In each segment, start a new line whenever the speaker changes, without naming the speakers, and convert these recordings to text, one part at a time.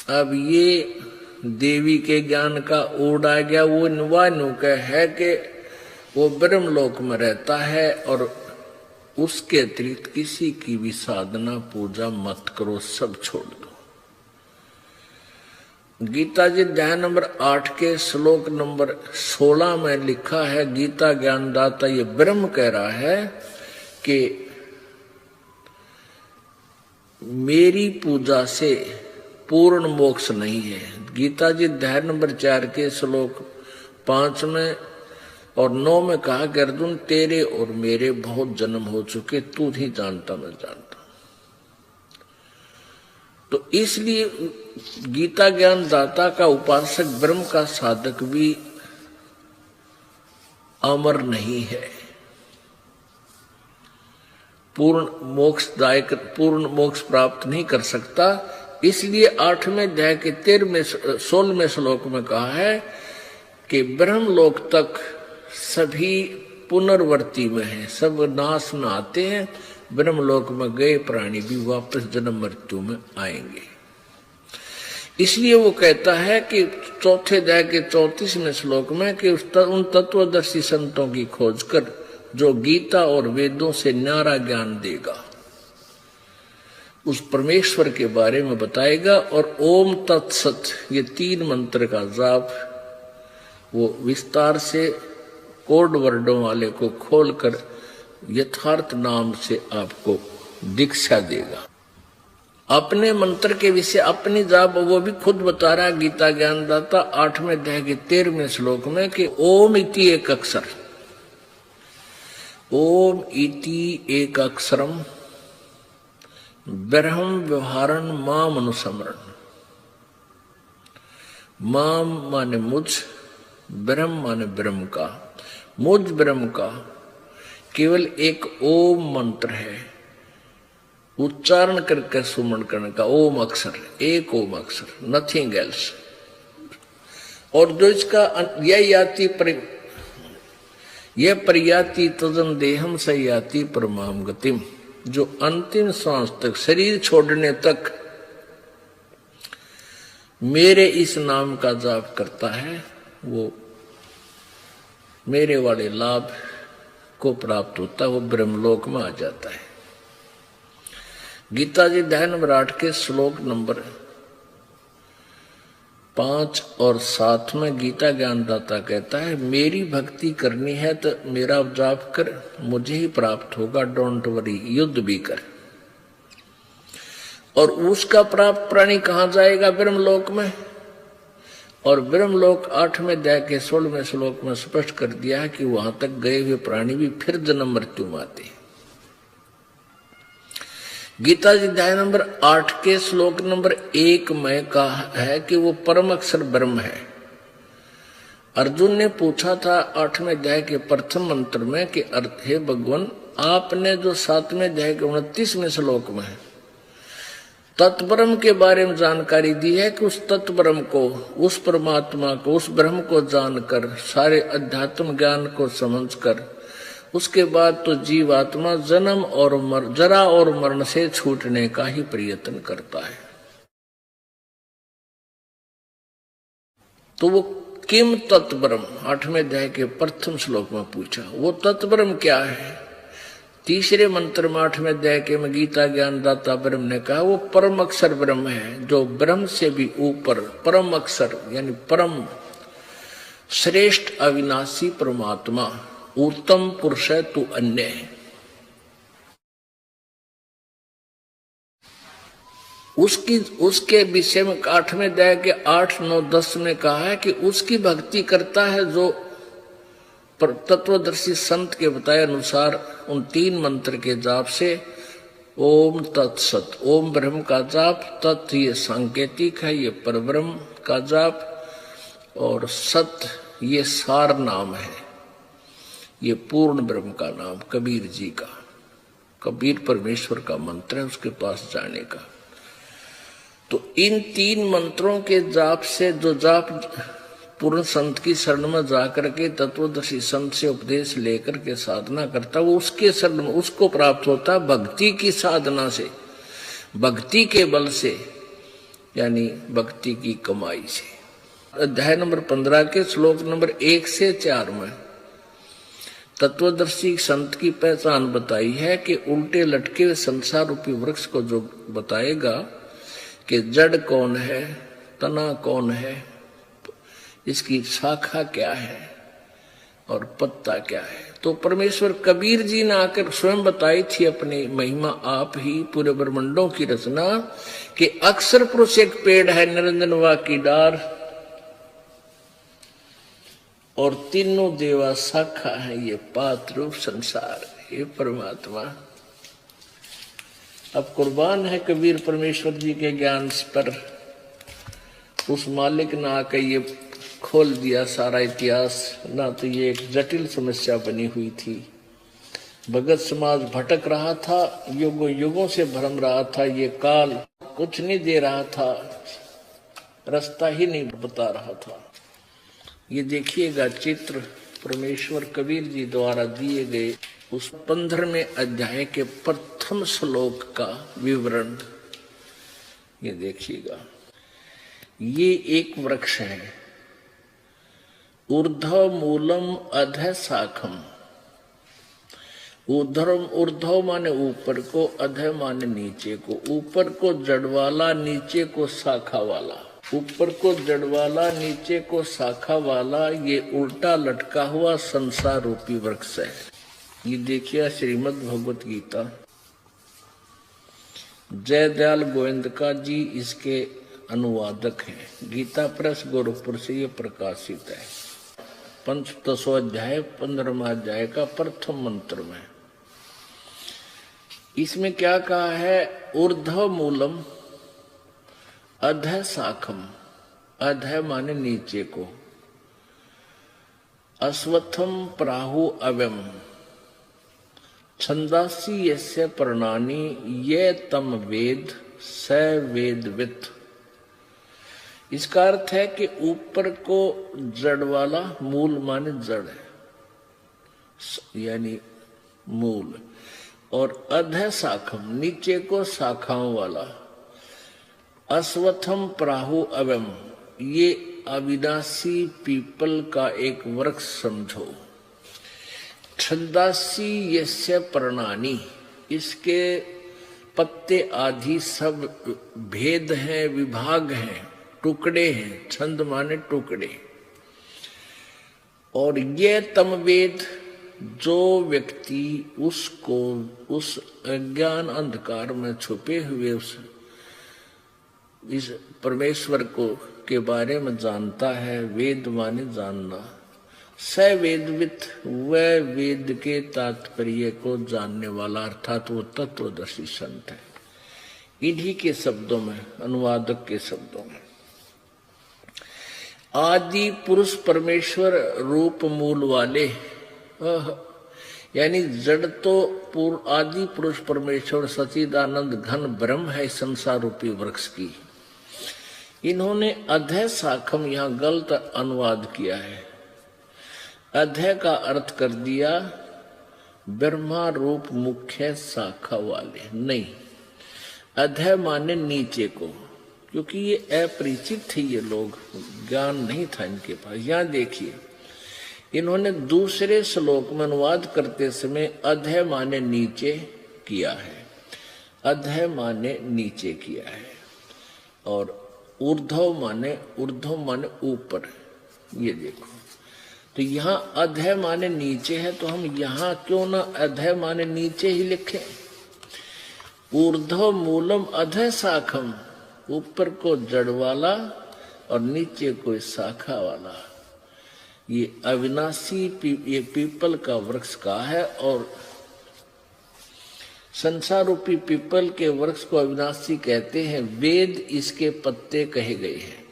अब ये देवी के ज्ञान का ओढ़ आ गया। वो नवानु का है कि वो ब्रह्मलोक में रहता है और उसके अतिरिक्त किसी की भी साधना पूजा मत करो, सब छोड़ दो। गीता जी अध्याय नंबर 8 के श्लोक नंबर 16 में लिखा है, गीता ज्ञानदाता ये ब्रह्म कह रहा है कि मेरी पूजा से पूर्ण मोक्ष नहीं है। गीता जी अध्याय नंबर 4 के श्लोक 5 में और 9 में कहा कि अर्जुन तेरे और मेरे बहुत जन्म हो चुके, तू नहीं जानता मैं जानता। तो इसलिए गीता ज्ञान दाता का उपासक ब्रह्म का साधक भी अमर नहीं है, पूर्ण मोक्षदायक पूर्ण मोक्ष प्राप्त नहीं कर सकता। इसलिए 8वें अध्याय के 16वें श्लोक में कहा है कि ब्रह्मलोक तक सभी पुनर्वर्ती में है, सब नाश में आते हैं। ब्रह्मलोक में गए प्राणी भी वापस जन्म मृत्यु में आएंगे। इसलिए वो कहता है कि 4थे अध्याय के 34वें श्लोक में कि उन तत्वदर्शी संतों की खोज कर जो गीता और वेदों से न्यारा ज्ञान देगा, उस परमेश्वर के बारे में बताएगा। और ओम तत्सत ये 3 मंत्र का जाप वो विस्तार से कोड वर्डों वाले को खोलकर यथार्थ नाम से आपको दीक्षा देगा। अपने मंत्र के विषय अपनी जाप वो भी खुद बता रहा है गीता ज्ञानदाता 8वें अध्याय के 13वें श्लोक में कि ओम इति एक अक्षर, ओम इति एक अक्षरम ब्रह्म व्यवहारन माम अनुस्मरण। माम माने मुझ, ब्रह्म माने ब्रह्म का, मुझ ब्रह्म का केवल एक ओम मंत्र है, उच्चारण करके सुमरण करने का ओम अक्षर, एक ओम अक्षर, नथिंग एल्स। और जो इसका यह प्रयाति तजन देहम सयाति परमाम गतिम, जो अंतिम सांस तक शरीर छोड़ने तक मेरे इस नाम का जाप करता है वो मेरे वाले लाभ को प्राप्त होता है, वो ब्रह्मलोक में आ जाता है। गीता जी अध्याय नंबर 8 के श्लोक नंबर 5 और 7 में गीता ज्ञानदाता कहता है मेरी भक्ति करनी है तो मेरा जाप कर, मुझे ही प्राप्त होगा, डोंट वरी, युद्ध भी कर। और उसका प्राप्त प्राणी कहां जाएगा? ब्रह्मलोक में। और ब्रह्मलोक 8वें अध्याय के 16वें श्लोक में स्पष्ट कर दिया है कि वहां तक गए हुए प्राणी भी फिर जन्म मृत्यु में आते हैं। गीता जी अध्याय नंबर 8 के श्लोक नंबर 1 में कहा है कि वो परम अक्षर ब्रह्म है। अर्जुन ने पूछा था 8वें अध्याय के प्रथम मंत्र में कि हे भगवान, आपने जो 7वें अध्याय के 29वें श्लोक में तत्ब्रह्म के बारे में जानकारी दी है कि उस तत्ब्रह्म को, उस परमात्मा को, उस ब्रह्म को जानकर, सारे अध्यात्म ज्ञान को समझकर उसके बाद तो जीवात्मा जन्म और जरा और मरण से छूटने का ही प्रयत्न करता है। तो वो किम तत्ब्रह्म 8वें अध्याय के प्रथम श्लोक में पूछा, वो तत्ब्रह्म क्या है? तीसरे मंत्र में 8वें अध्याय के में गीता ज्ञानदाता ब्रह्म ने कहा वो परम अक्षर ब्रह्म है, जो ब्रह्म से भी ऊपर परम अक्षर यानी परम श्रेष्ठ अविनाशी परमात्मा उत्तम पुरुष है, तू अन्य है। उसके विषय में 8वें अध्याय के 8, 9, 10 में कहा है कि उसकी भक्ति करता है जो तत्वदर्शी संत के बताए अनुसार उन 3 मंत्र के जाप से ओम तत्सत, ओम ब्रह्म का जाप, तत् ये सांकेतिक है, ये परब्रह्म का जाप, और सत ये सार नाम है, ये पूर्ण ब्रह्म का नाम, कबीर जी का, कबीर परमेश्वर का मंत्र है उसके पास जाने का। तो इन 3 मंत्रों के जाप से जो जाप पूर्ण संत की शरण में जाकर के तत्वदर्शी संत से उपदेश लेकर के साधना करता, वो उसके शरण में उसको प्राप्त होता भक्ति की साधना से, भक्ति के बल से। यानी भक्ति की कमाई से। अध्याय नंबर 15 के श्लोक नंबर 1 से 4 में तत्वदर्शी संत की पहचान बताई है कि उल्टे लटके हुए संसार रूपी वृक्ष को जो बताएगा कि जड़ कौन है, तना कौन है, इसकी शाखा क्या है और पत्ता क्या है, तो परमेश्वर कबीर जी ने आकर स्वयं बताई थी अपनी महिमा, आप ही पूरे ब्रह्मांडों की रचना कि अक्षर पुरुष एक पेड़ है, निरंजन वा की डार, और तीनों देवा शाखा है, ये पात रूप संसार। ये परमात्मा अब कुर्बान है कबीर परमेश्वर जी के ज्ञान पर। उस मालिक ने आकर ये खोल दिया सारा इतिहास, ना तो ये एक जटिल समस्या बनी हुई थी। भगत समाज भटक रहा था, युगों युगों से भ्रम रहा था, ये काल कुछ नहीं दे रहा था, रास्ता ही नहीं बता रहा था। ये देखिएगा चित्र परमेश्वर कबीर जी द्वारा दिए गए उस 15वें अध्याय के प्रथम श्लोक का विवरण ये देखिएगा। ये एक वृक्ष है, ऊर्ध्व मूलम अधः शाखम। ऊर्ध्व माने ऊपर को, अधः माने नीचे को। ऊपर को जड़ वाला, नीचे को शाखा वाला। ऊपर को जड़ वाला, नीचे को शाखा वाला, ये उल्टा लटका हुआ संसार रूपी वृक्ष है। ये देखिए श्रीमद् भगवत गीता, जयदयाल गोविंदका जी इसके अनुवादक हैं। गीता प्रेस गोरखपुर से ये प्रकाशित है। 15 अध्याय 15वां अध्याय का प्रथम मंत्र में इसमें क्या कहा है? ऊर्ध्व मूलम अधः शाखम। अधः माने नीचे को। अश्वत्थम प्राहु अव्यम छंदासी यस्य पर्णानि ये तम वेद स वेदवित्। इसका अर्थ है कि ऊपर को जड़ वाला, मूल माने जड़ है यानी मूल, और अधः शाखम नीचे को शाखाओं वाला। अश्वत्थम प्राहु अव्यम, ये अविनाशी पीपल का एक वृक्ष समझो। छंदासी यस्य पर्णानि, इसके पत्ते आदि सब भेद हैं, विभाग हैं, टुकड़े हैं। छंद माने टुकड़े। और ये तम वेद, जो व्यक्ति उसको, उस अज्ञान अंधकार में छुपे हुए इस परमेश्वर को के बारे में जानता है, वेद माने जानना, स वेदवित्, वह वेद के तात्पर्य को जानने वाला, अर्थात वो तत्वदर्शी संत है। इन्हीं के शब्दों में, अनुवादक के शब्दों में, आदि पुरुष परमेश्वर रूप मूल वाले, यानी जड़ तो आदि पुरुष परमेश्वर सच्चिदानंद घन ब्रह्म है संसार रूपी वृक्ष की। इन्होंने अधः शाखम यहां गलत अनुवाद किया है। अधः का अर्थ कर दिया ब्रह्मा रूप मुख्य शाखा वाले, नहीं, अधः माने नीचे को, क्योंकि ये अपरिचित थे, ये लोग, ज्ञान नहीं था इनके पास। यहां देखिए इन्होंने दूसरे श्लोक में अनुवाद करते समय अधः माने नीचे किया है, अधः माने नीचे किया है, और ऊर्ध्व माने ऊपर। ये देखो, तो यहाँ अधः माने नीचे है, तो हम यहाँ क्यों ना अधः माने नीचे ही लिखें। ऊर्ध्व मूलम अधः शाखम, ऊपर को जड़ वाला और नीचे को शाखा वाला। ये अविनाशी ये पीपल का वृक्ष का है, और संसार रूपी पीपल के वृक्ष को अविनाशी कहते हैं। वेद इसके पत्ते कहे गए हैं।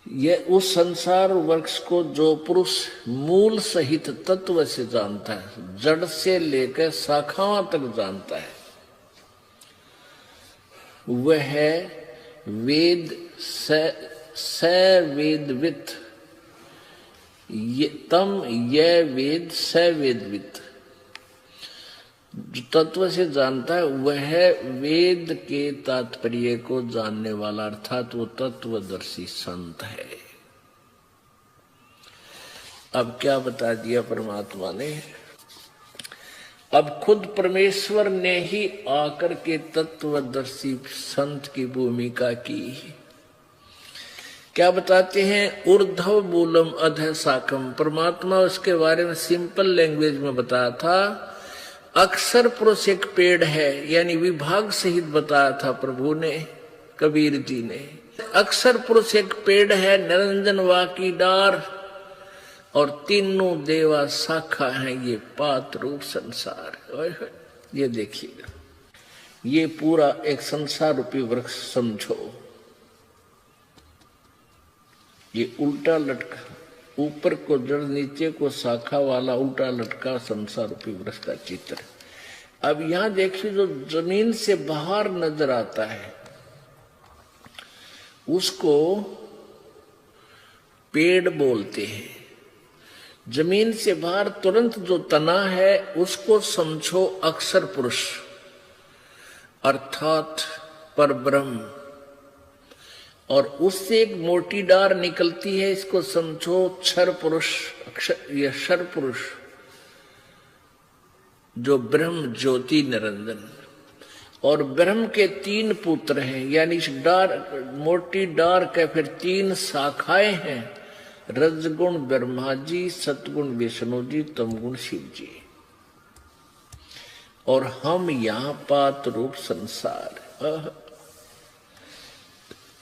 यह उस संसार वृक्ष को जो पुरुष मूल सहित तत्व से जानता है, जड़ से लेकर शाखाओं तक जानता है, वह है वेद स वेदवित्। ये तम यह वेद स वेदवित्, जो तत्व से जानता है वह वेद के तात्पर्य को जानने वाला, अर्थात वो तत्वदर्शी संत है। अब क्या बता दिया परमात्मा ने? अब खुद परमेश्वर ने ही आकर के तत्वदर्शी संत की भूमिका की। क्या बताते हैं? ऊर्ध्व मूलम अधः शाखम। परमात्मा उसके बारे में सिंपल लैंग्वेज में बताया था। अक्षर पुरुष एक पेड़ है, यानी विभाग सहित बताया था प्रभु ने, कबीर जी ने। अक्षर पुरुष एक पेड़ है, निरंजन वा की डार, और तीनों देवा शाखा हैं ये पात रूप संसार। ये देखिएगा, ये पूरा एक संसार रूपी वृक्ष समझो। ये उल्टा लटका, ऊपर को जड़ नीचे को शाखा वाला उल्टा लटका संसार रूपी वृक्ष का चित्र। अब यहां देखिए, जो जमीन से बाहर नजर आता है उसको पेड़ बोलते हैं। जमीन से बाहर तुरंत जो तना है उसको समझो अक्षर पुरुष, अर्थात परब्रह्म। और उससे एक मोटी डार निकलती है, इसको समझो क्षर पुरुष, या क्षर पुरुष, जो ब्रह्म ज्योति निरंजन। और ब्रह्म के तीन पुत्र हैं, यानी इस डार, मोटी डार के फिर तीन शाखाएं हैं, रजगुण ब्रह्मा जी, सतगुण विष्णु जी, तमगुण शिव जी। और हम यहां पात रूप संसार।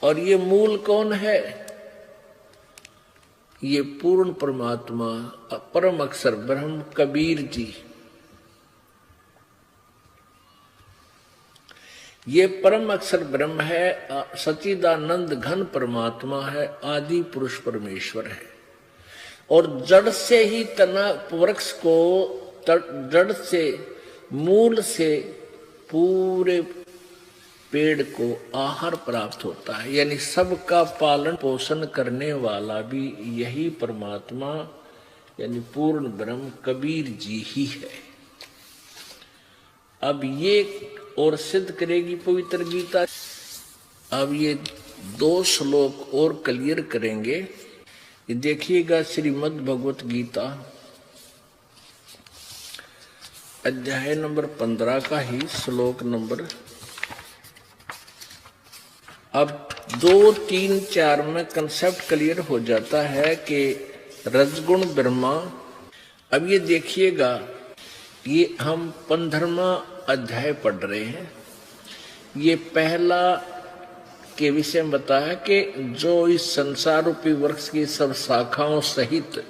और ये मूल कौन है? ये पूर्ण परमात्मा, परम अक्षर ब्रह्म कबीर जी। ये परम अक्षर ब्रह्म है, सच्चिदानंद घन परमात्मा है, आदि पुरुष परमेश्वर है। और जड़ से ही तना वृक्ष को, जड़ से, मूल से पूरे पेड़ को आहार प्राप्त होता है। यानी सबका पालन पोषण करने वाला भी यही परमात्मा, यानी पूर्ण ब्रह्म कबीर जी ही है। अब ये और सिद्ध करेगी पवित्र गीता। अब ये 2 श्लोक और क्लियर करेंगे। ये देखिएगा, श्रीमद् भगवत गीता अध्याय नंबर 15 का ही श्लोक नंबर, अब 2, 3, 4 में कंसेप्ट क्लियर हो जाता है कि रजगुण ब्रह्मा। अब ये देखिएगा, ये हम 15वां अध्याय पढ़ रहे हैं। ये पहला के विषय में बताया कि जो इस संसार रूपी वृक्ष की सब शाखाओं सहित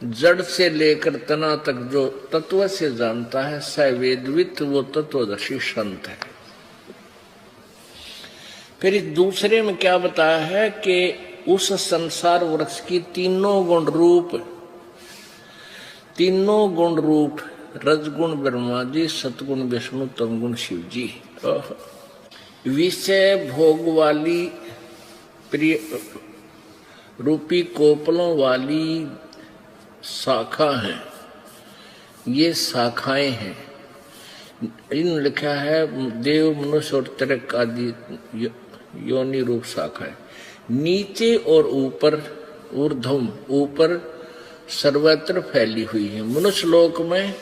जड़ से लेकर तना तक जो तत्व से जानता है, स वेदवित, वो तत्वदर्शी संत है। फिर इस दूसरे में क्या बताया है कि उस संसार वृक्ष की तीनों गुण रूप रजगुण ब्रह्मा जी, सतगुण विष्णु, तमगुण शिव जी, विषय भोग वाली प्रिय रूपी कोपलों वाली शाखा हैं। ये शाखाएं हैं, इन लिखा है देव, मनुष्य और त्रिक आदि योनि रूप शाखाएं। नीचे और ऊपर, ऊर्ध्वम, ऊपर सर्वत्र फैली हुई है। मनुष्य लोक में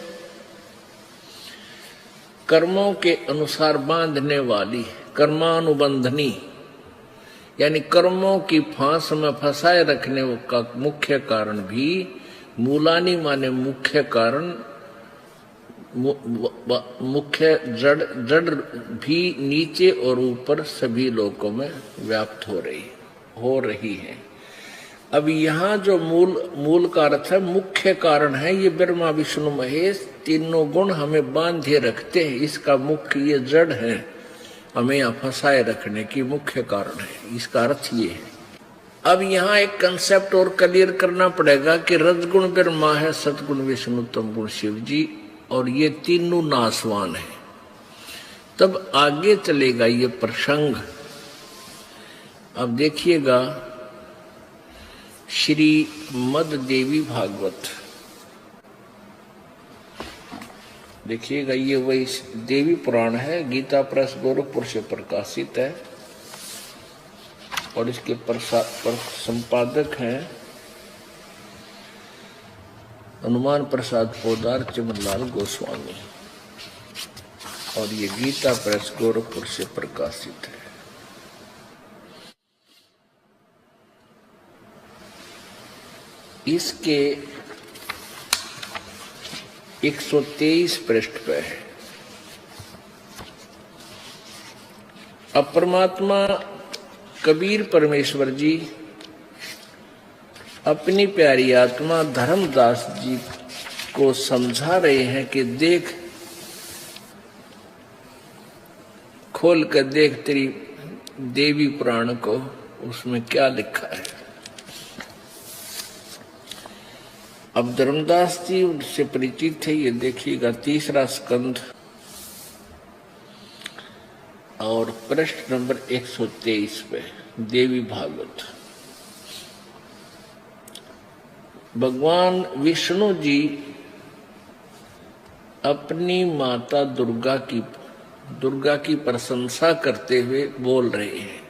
कर्मों के अनुसार बांधने वाली, कर्मानुबंधनी, यानी कर्मों की फांस में फंसाए रखने का मुख्य कारण भी, मूलानी माने मुख्य कारण, मुख्य जड़ भी नीचे और ऊपर सभी लोकों में व्याप्त हो रही है। अब यहाँ जो मूल का अर्थ है, मुख्य कारण है, ये ब्रह्मा विष्णु महेश तीनों गुण हमें बांधे रखते हैं। इसका मुख्य ये जड़ है, हमें यहाँ फंसाए रखने की मुख्य कारण है। इसका अर्थ ये है। अब यहाँ एक कंसेप्ट और क्लियर करना पड़ेगा कि रजगुण ब्रह्मा है, सतगुण विष्णु, तमगुण शिव जी, और ये तीनों नासवान है। तब आगे चलेगा ये प्रसंग। अब देखिएगा, श्रीमद् देवी भागवत देखिएगा, ये वही देवी पुराण है, गीता प्रेस गोरखपुर से प्रकाशित है और इसके संपादक हैं हनुमान प्रसाद पोदार, चिमनलाल गोस्वामी, और ये गीता प्रेस गोरखपुर से प्रकाशित है। इसके 123 पृष्ठ पे है। अपरमात्मा कबीर परमेश्वर जी अपनी प्यारी आत्मा धर्मदास जी को समझा रहे हैं कि देख, खोल कर देख तेरी देवी पुराण को, उसमें क्या लिखा है। अब धर्मदास जी उनसे परिचित थे। ये देखिएगा, 3रा स्कंध और पृष्ठ नंबर 123 पे देवी भागवत। भगवान विष्णु जी अपनी माता दुर्गा की प्रशंसा करते हुए बोल रहे हैं,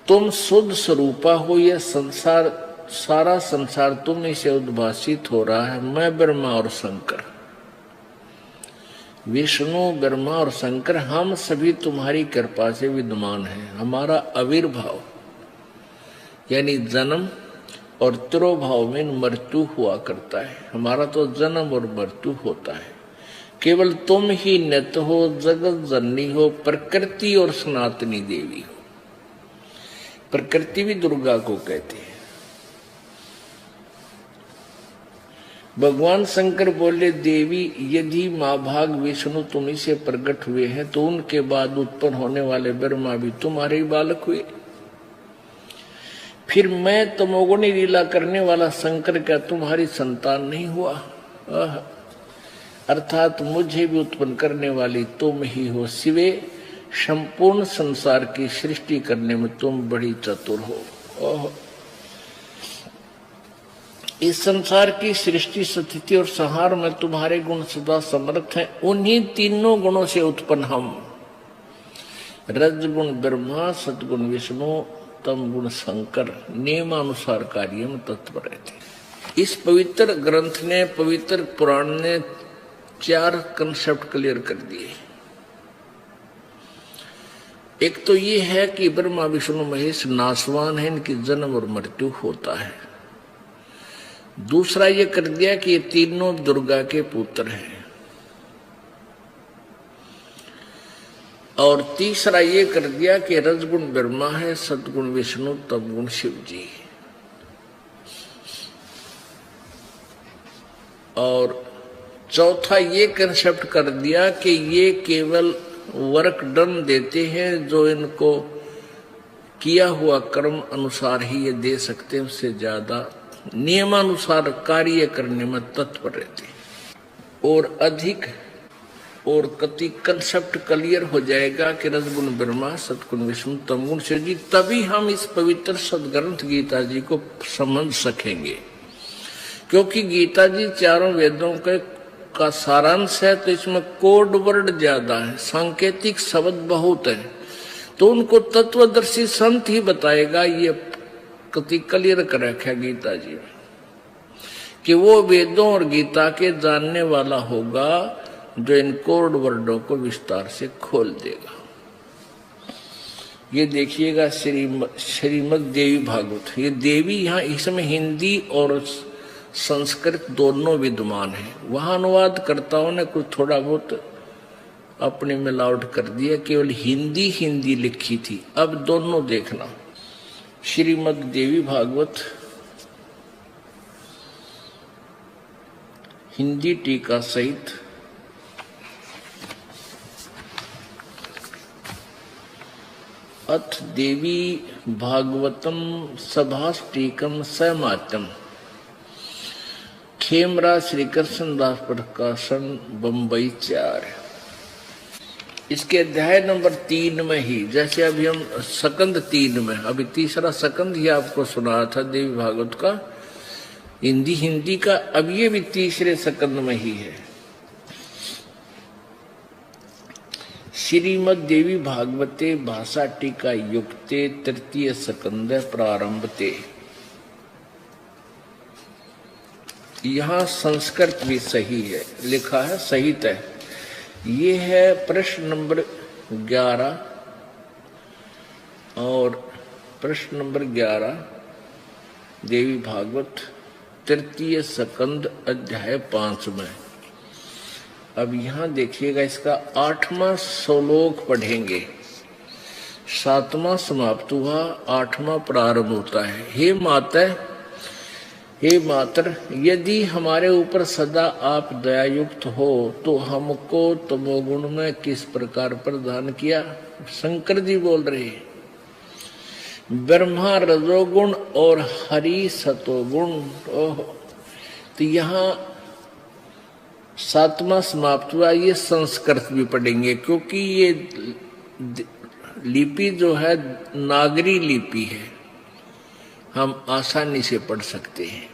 तुम शुद्ध स्वरूपा हो, यह सारा संसार तुम ही से उद्भासित हो रहा है। मैं ब्रह्मा और शंकर, विष्णु ब्रह्मा और शंकर, हम सभी तुम्हारी कृपा से विद्यमान हैं। हमारा आविर्भाव यानी जन्म और तिरोभाव में मृत्यु हुआ करता है। हमारा तो जन्म और मृत्यु होता है। केवल तुम ही नित्य हो, जगत जननी हो, प्रकृति और सनातनी देवी हो। प्रकृति भी दुर्गा को कहते हैं। भगवान शंकर बोले, देवी यदि माँ भाग विष्णु तुम्ही से प्रकट हुए हैं तो उनके बाद उत्पन्न होने वाले ब्रह्मा भी तुम्हारे ही बालक हुए। फिर मैं तमोगुणी लीला करने वाला शंकर क्या तुम्हारी संतान नहीं हुआ? अर्थात मुझे भी उत्पन्न करने वाली तुम ही हो। शिवे, संपूर्ण संसार की सृष्टि करने में तुम बड़ी चतुर हो। इस संसार की सृष्टि, स्थिति और संहार में तुम्हारे गुण सदा समर्थ हैं। उन्हीं तीनों गुणों से उत्पन्न हम, रजगुण ब्रह्मा, सतगुण विष्णु, तम गुण शंकर, नियमानुसार कार्य में तत्पर रहते। इस पवित्र ग्रंथ ने, पवित्र पुराण ने 4 कंसेप्ट क्लियर कर दिए। एक तो ये है कि ब्रह्मा विष्णु महेश नाशवान है, इनकी जन्म और मृत्यु होता है। दूसरा ये कर दिया कि ये तीनों दुर्गा के पुत्र हैं। और तीसरा ये कर दिया कि रजगुण ब्रह्मा है, सतगुण विष्णु, तमगुण शिव जी। और चौथा ये कंसेप्ट कर दिया कि ये केवल वर्क डन देते हैं, जो इनको किया हुआ कर्म अनुसार ही ये दे सकते हैं, उससे ज्यादा नियमानुसार कार्य करने में तत्पर रहते हैं। और अधिक और कति कंसेप्ट क्लियर हो जाएगा कि रजगुण ब्रह्मा, सतगुण विष्णु, तमगुण शिव जी, तभी हम इस पवित्र सदग्रंथ गीता जी को समझ सकेंगे। क्योंकि गीता जी चारों वेदों का सारांश है, तो इसमें कोड वर्ड ज्यादा है, सांकेतिक शब्द बहुत है, तो उनको तत्वदर्शी संत ही बताएगा। ये कति क्लियर कर रखा है गीता जी में कि वो वेदों और गीता के जानने वाला होगा जो इन कोड वर्डों को विस्तार से खोल देगा। ये देखिएगा श्रीमद् देवी भागवत। ये देवी यहाँ इसमें हिंदी और संस्कृत दोनों विद्यमान है। वहां अनुवादकर्ताओं ने कुछ थोड़ा बहुत अपने मिलावट कर दिया, केवल हिंदी लिखी थी। अब दोनों देखना, श्रीमद् देवी भागवत हिंदी टीका सहित अथ देवी भागवतम सभाष्टीकम समात्यम, खेमरा श्री कृष्णदास प्रकाशन, बंबई 4। इसके अध्याय नंबर 3 में ही, जैसे अभी हम सकंद 3 में, अभी तीसरा सकंद ही आपको सुनाया था देवी भागवत का हिंदी का, अब ये भी तीसरे सकंद में ही है। श्रीमद् देवी भागवते भाषा टीका युक्ते तृतीय स्कंद प्रारंभते। यहाँ संस्कृत भी सही है, लिखा है सहित है। ये है प्रश्न नंबर 11 और प्रश्न नंबर 11 देवी भागवत तृतीय स्कंद अध्याय 5 में। अब यहाँ देखिएगा, इसका 8वां श्लोक पढ़ेंगे। 7वां समाप्त हुआ, 8वां प्रारंभ होता है। हे मातर, यदि हमारे ऊपर सदा आप दयायुक्त हो तो हमको तमोगुण में किस प्रकार प्रदान किया। शंकर जी बोल रहे हैं। ब्रह्मा रजोगुण और हरि सतोगुण। ओह, तो यहाँ 7वां समाप्त हुआ। ये संस्कृत भी पढ़ेंगे क्योंकि ये लिपि जो है नागरी लिपि है, हम आसानी से पढ़ सकते हैं।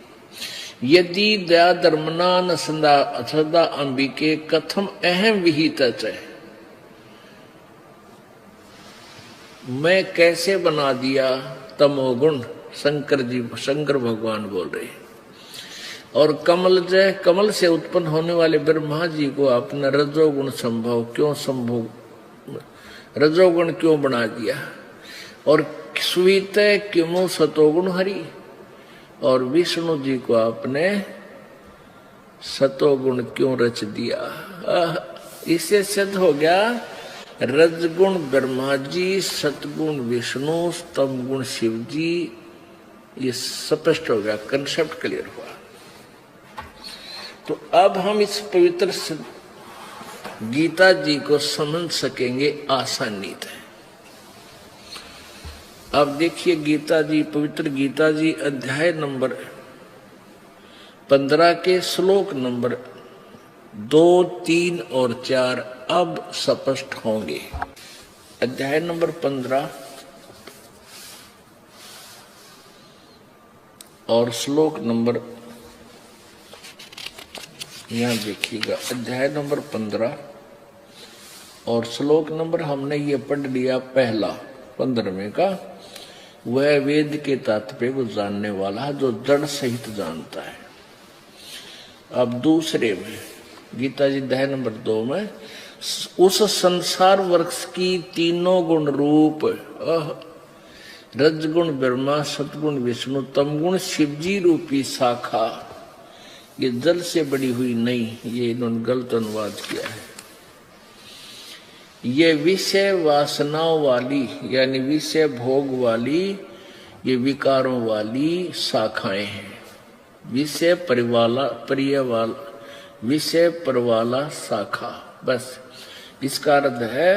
यदि दया धर्मना न सदा अंबिके कथम अहम विहित है। मैं कैसे बना दिया तमोगुण। शंकर भगवान बोल रहे हैं। और कमल से उत्पन्न होने वाले ब्रह्मा जी को आपने रजोगुण रजोगुण क्यों बना दिया। और सुवित किमु सतोगुण हरि, और विष्णु जी को आपने सतोगुण क्यों रच दिया। इससे सिद्ध हो गया रजगुण ब्रह्मा जी, सतगुण विष्णु, तमगुण शिव जी। ये स्पष्ट हो गया, कंसेप्ट क्लियर हुआ। तो अब हम इस पवित्र गीता जी को समझ सकेंगे आसानी से। अब देखिए गीता जी, पवित्र गीता जी अध्याय नंबर 15 के श्लोक नंबर 2, 3 और 4 अब स्पष्ट होंगे। अध्याय नंबर 15 और श्लोक नंबर, यहां देखिएगा, अध्याय नंबर 15 और श्लोक नंबर हमने ये पढ़ लिया पहला 15वें का। वह वेद के तात्पर्य को जानने वाला जो जड़ सहित जानता है। अब दूसरे में गीता जी अध्याय नंबर 2 में उस संसार वृक्ष की तीनों गुण रूप रजगुण ब्रह्मा, सतगुण विष्णु, तमगुण शिवजी रूपी शाखा, ये जल से बड़ी हुई नहीं, ये इन्होंने गलत अनुवाद किया है। ये विषय वासनाओं वाली यानी विषय भोग वाली, ये विकारों वाली शाखाएं हैं। विषय विषय परवाला शाखा, बस इसका अर्थ है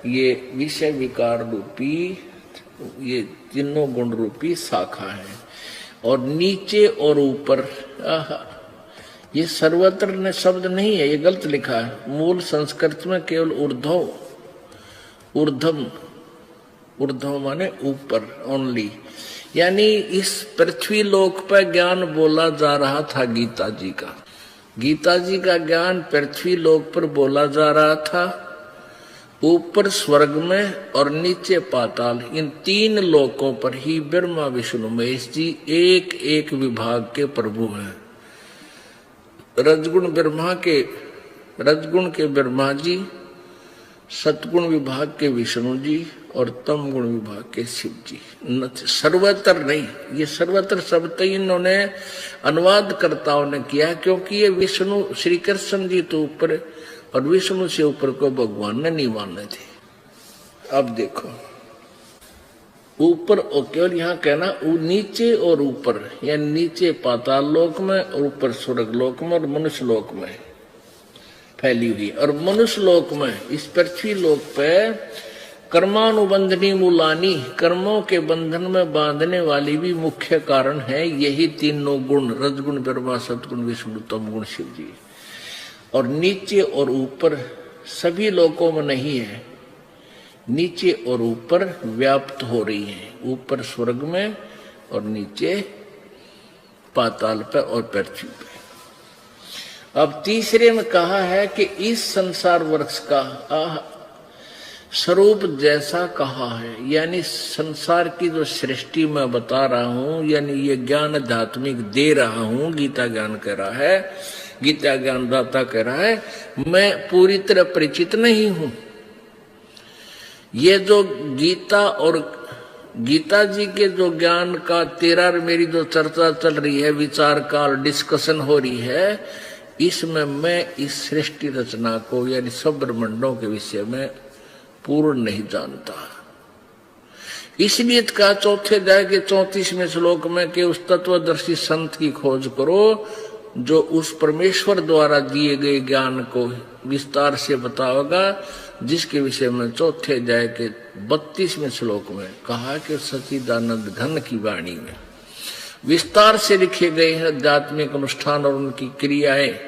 ये विषय विकार रूपी, ये तीनों गुण रूपी शाखा है। और नीचे और ऊपर, ये सर्वत्र ने शब्द नहीं है, ये गलत लिखा है। मूल संस्कृत में केवल ऊर्ध्व माने ऊपर ओनली, यानी इस पृथ्वी लोक पर ज्ञान बोला जा रहा था। गीता जी का ज्ञान पृथ्वी लोक पर बोला जा रहा था। ऊपर स्वर्ग में और नीचे पाताल, इन 3 लोकों पर ही ब्रह्मा विष्णु महेश जी एक एक विभाग के प्रभु हैं। रजगुण के ब्रह्मा जी, सतगुण विभाग के विष्णु जी और तम गुण विभाग के शिव जी। सर्वत्र नहीं, ये सर्वत्र शब्द इन्होंने अनुवादकर्ताओं ने किया, क्योंकि ये विष्णु श्री कृष्ण जी तो ऊपर और विष्णु से ऊपर को भगवान ने नहीं माने थे। अब देखो ऊपर, और केवल यहाँ कहना नीचे और ऊपर, या नीचे पाताल लोक में और ऊपर स्वर्ग लोक में और मनुष्य लोक में फैली हुई। और मनुष्य लोक में, इस पृथ्वी लोक पे कर्मानुबंधनी मूलानी, कर्मों के बंधन में बांधने वाली भी मुख्य कारण है यही तीनों गुण, रजगुण ब्रह्मा, सतगुण विष्णु, तमगुण शिव जी। और नीचे और ऊपर सभी लोकों में नहीं है, नीचे और ऊपर व्याप्त हो रही है। ऊपर स्वर्ग में और नीचे पाताल पर और पृथ्वी पे। अब तीसरे में कहा है कि इस संसार वृक्ष का स्वरूप जैसा कहा है, यानी संसार की जो सृष्टि मैं बता रहा हूं, यानी ये ज्ञान आध्यात्मिक दे रहा हूं, गीता ज्ञान कह रहा है, गीता ज्ञानदाता कह रहा है, मैं पूरी तरह परिचित नहीं हूं। ये जो गीता और गीता जी के जो ज्ञान का तेरा मेरी जो चर्चा चल रही है, विचार काल डिस्कशन हो रही है, इसमें मैं इस सृष्टि रचना को यानी सब ब्रह्मांडों के विषय में पूर्ण नहीं जानता। इसलिए कहा चौथे अध्याय के 34वें श्लोक में कि उस तत्वदर्शी संत की खोज करो जो उस परमेश्वर द्वारा दिए गए ज्ञान को विस्तार से बताओगा, जिसके विषय में चौथे अध्याय के 32वें श्लोक में कहा कि सच्चिदानंद घन की वाणी में विस्तार से लिखे गए हैं आध्यात्मिक अनुष्ठान और उनकी क्रियाएं,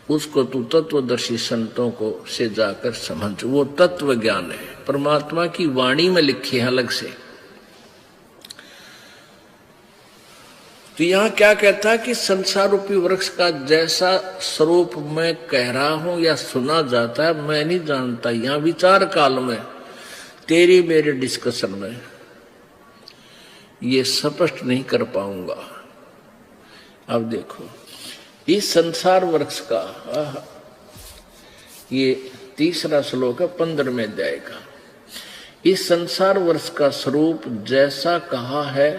उसको तू तत्वदर्शी संतों को से जाकर समझ। वो तत्व ज्ञान है, परमात्मा की वाणी में लिखे हैं अलग से। तो यहां क्या कहता है कि संसार रूपी वृक्ष का जैसा स्वरूप मैं कह रहा हूं या सुना जाता है, मैं नहीं जानता। यहां विचार काल में तेरी मेरे डिस्कशन में ये स्पष्ट नहीं कर पाऊंगा। अब देखो इस संसार वृक्ष का ये तीसरा श्लोक है 15वें अध्याय का। इस संसार वृक्ष का स्वरूप जैसा कहा है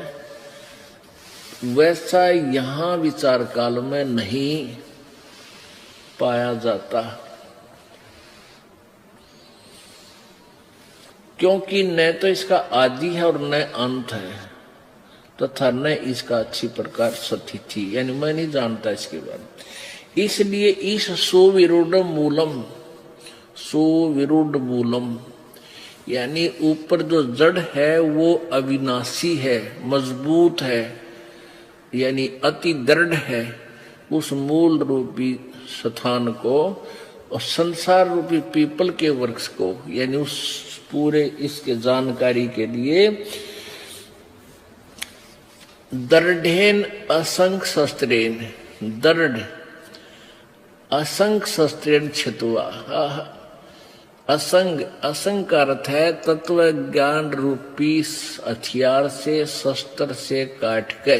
वैसा यहां विचार काल में नहीं पाया जाता, क्योंकि न तो इसका आदि है और न अंत है, तथा न इसका अच्छी प्रकार स्थिति, यानी मैं नहीं जानता इसके बारे में। इसलिए इस सुविरूढ़ मूलम यानी ऊपर जो जड़ है वो अविनाशी है, मजबूत है, यानी अति दृढ़ है। उस मूल रूपी स्थान को और संसार रूपी पीपल के वृक्ष को, यानी उस पूरे इसके जानकारी के लिए दृढ़ेन असंग शस्त्रेन, दृढ़ असंग शस्त्रेन छित्वा। असंग, असंग का अर्थ है तत्व ज्ञान रूपी हथियार से, शस्त्र से काट के,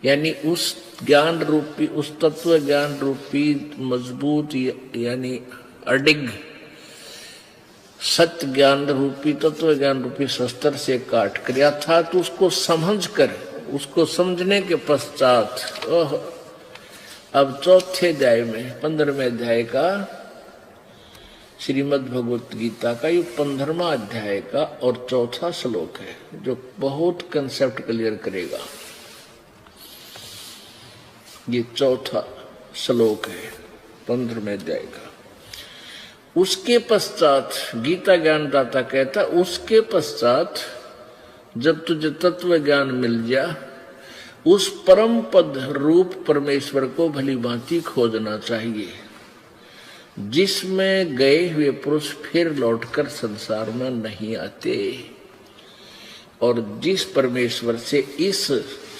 यानी उस ज्ञान रूपी, उस तत्व ज्ञान रूपी मजबूत यानी अडिग सत्य ज्ञान रूपी, तत्व ज्ञान रूपी शस्त्र से काट कर, अर्थात उसको समझ कर, उसको समझने के पश्चात अब चौथे अध्याय में 15वें अध्याय का श्रीमद् भगवत गीता का ये 15वां अध्याय का और चौथा श्लोक है, जो बहुत कंसेप्ट क्लियर करेगा। ये चौथा श्लोक है 15वें अध्याय का। उसके पश्चात गीता ज्ञानदाता कहता, उसके पश्चात जब तुझे तत्व ज्ञान मिल गया, उस परम पद रूप परमेश्वर को भली भांति खोजना चाहिए, जिसमें गए हुए पुरुष फिर लौटकर संसार में नहीं आते, और जिस परमेश्वर से इस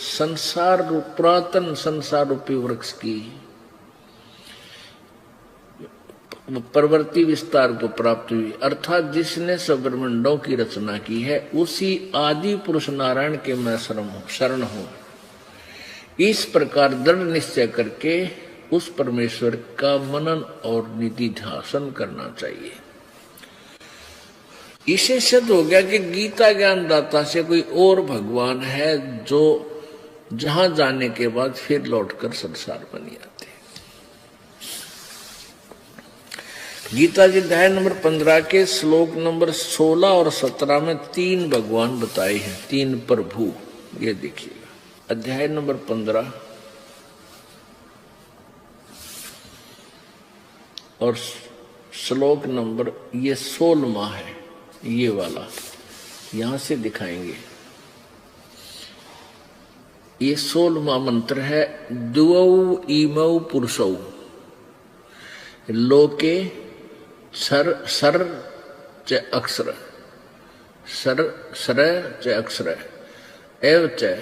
संसार रूप, पुरातन संसार रूपी वृक्ष की प्रवृत्ति विस्तार को प्राप्त हुई, अर्थात जिसने सब ब्रह्मांडों की रचना की है, उसी आदि पुरुष नारायण के मैं शरण हूं। इस प्रकार दृढ़ निश्चय करके उस परमेश्वर का मनन और निधि ध्यान करना चाहिए। इसे सिद्ध हो गया कि गीता ज्ञानदाता से कोई और भगवान है जो जहां जाने के बाद फिर लौटकर संसार में नहीं आते। गीता जी अध्याय नंबर 15 के श्लोक नंबर 16 और 17 में 3 भगवान बताए हैं, 3 प्रभु। ये देखिएगा अध्याय नंबर 15 और श्लोक नंबर ये 16वां है, ये वाला यहां से दिखाएंगे। ये 16वां मंत्र है, द्वौ इमौ पुरुषौ लोके सर च अक्षर, सर च अक्षर एव च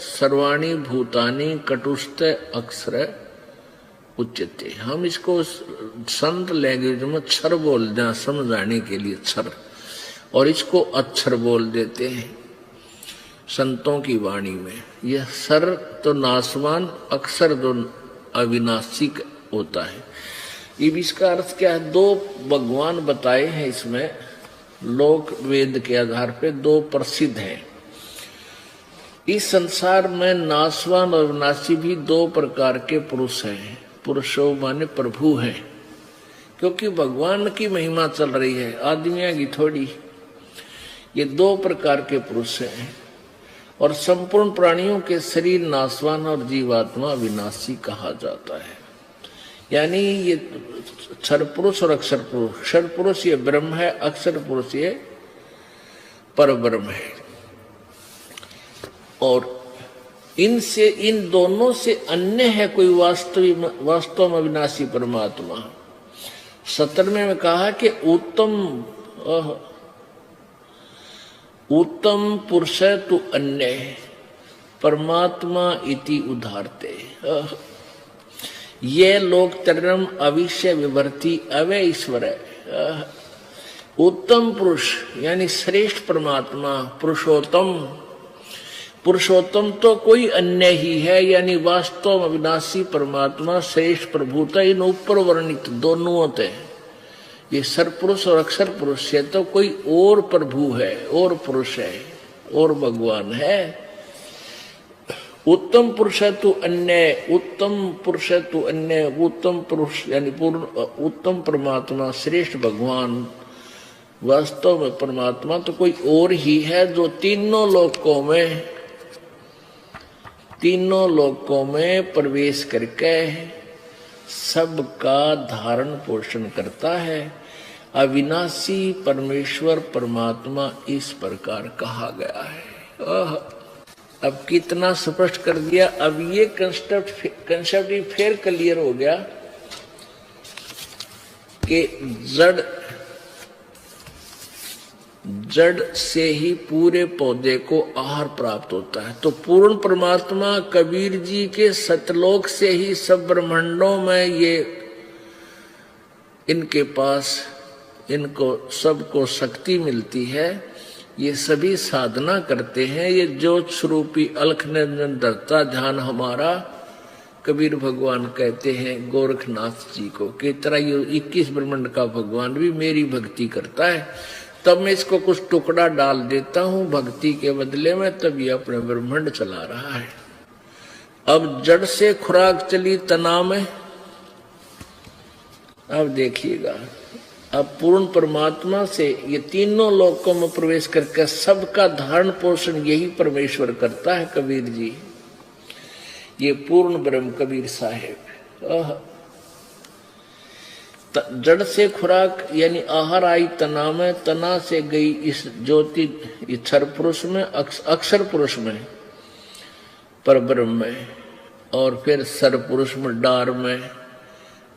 सर्वाणी भूतानि कटुस्थ अक्षर उच्यते। हम इसको संत लैंग्वेज में क्षर बोल दें समझाने के लिए, क्षर, और इसको अक्षर बोल देते हैं संतों की वाणी में। यह सर तो नासवान, अक्षर तो अविनाशी होता है। अब इसका अर्थ क्या है? दो भगवान बताए हैं इसमें, लोक वेद के आधार पे दो प्रसिद्ध हैं। इस संसार में नासवान और अविनाशी भी दो प्रकार के पुरुष हैं। पुरुषों माने प्रभु हैं, क्योंकि भगवान की महिमा चल रही है, आदमियों की थोड़ी। ये दो प्रकार के पुरुष हैं, और संपूर्ण प्राणियों के शरीर नासवान और जीवात्मा विनाशी कहा जाता है। यानी ये क्षर पुरुष और अक्षर पुरुष, क्षर पुरुष ये ब्रह्म है, अक्षर पुरुष ये परब्रह्म है। और इनसे, इन दोनों से अन्य है कोई वास्तव में अविनाशी परमात्मा। 17वें में कहा कि उत्तम पुरुष तु अन्य परमात्मा इति उदाहरते। ये लोक तरम अविश्य विभर्ति अवय ईश्वर है। उत्तम पुरुष यानी श्रेष्ठ परमात्मा, पुरुषोत्तम, पुरुषोत्तम तो कोई अन्य ही है, यानी वास्तव अविनाशी परमात्मा श्रेष्ठ प्रभुता। इन ऊपर वर्णित दोनों होते हैं, ये सरपुरुष और अक्षर पुरुष है, तो कोई और प्रभु है, और पुरुष है, और भगवान है। उत्तम पुरुष तु अन्य, उत्तम पुरुष तु अन्य, उत्तम पुरुष यानी पूर्ण उत्तम परमात्मा, श्रेष्ठ भगवान, वास्तव में परमात्मा तो कोई और ही है, जो तीनों लोकों में प्रवेश करके सबका धारण पोषण करता है। अविनाशी परमेश्वर परमात्मा इस प्रकार कहा गया है। अब कितना स्पष्ट कर दिया। अब ये कंसेप्ट फिर क्लियर हो गया कि जड़ से ही पूरे पौधे को आहार प्राप्त होता है। तो पूर्ण परमात्मा कबीर जी के सतलोक से ही सब ब्रह्मांडों में ये इनके पास, इनको सबको शक्ति मिलती है। ये सभी साधना करते हैं। ये ज्योत स्वरूपी अलख निरंजन धरता ध्यान हमारा, कबीर भगवान कहते हैं गोरखनाथ जी को कि तरह ये 21 ब्रह्मांड का भगवान भी मेरी भक्ति करता है, तब मैं इसको कुछ टुकड़ा डाल देता हूं भक्ति के बदले में, तब ये अपने ब्रह्मांड चला रहा है। अब जड़ से खुराक चली तना में। अब देखिएगा, अब पूर्ण परमात्मा से ये तीनों लोकों में प्रवेश करके सबका धारण पोषण यही परमेश्वर करता है। कबीर जी ये पूर्ण ब्रह्म कबीर साहेब। जड़ से खुराक यानी आहार आई तना में, तना से गई इस ज्योति क्षर पुरुष में, अक्षर पुरुष में, परब्रह्म में, और फिर सर पुरुष में, डार में,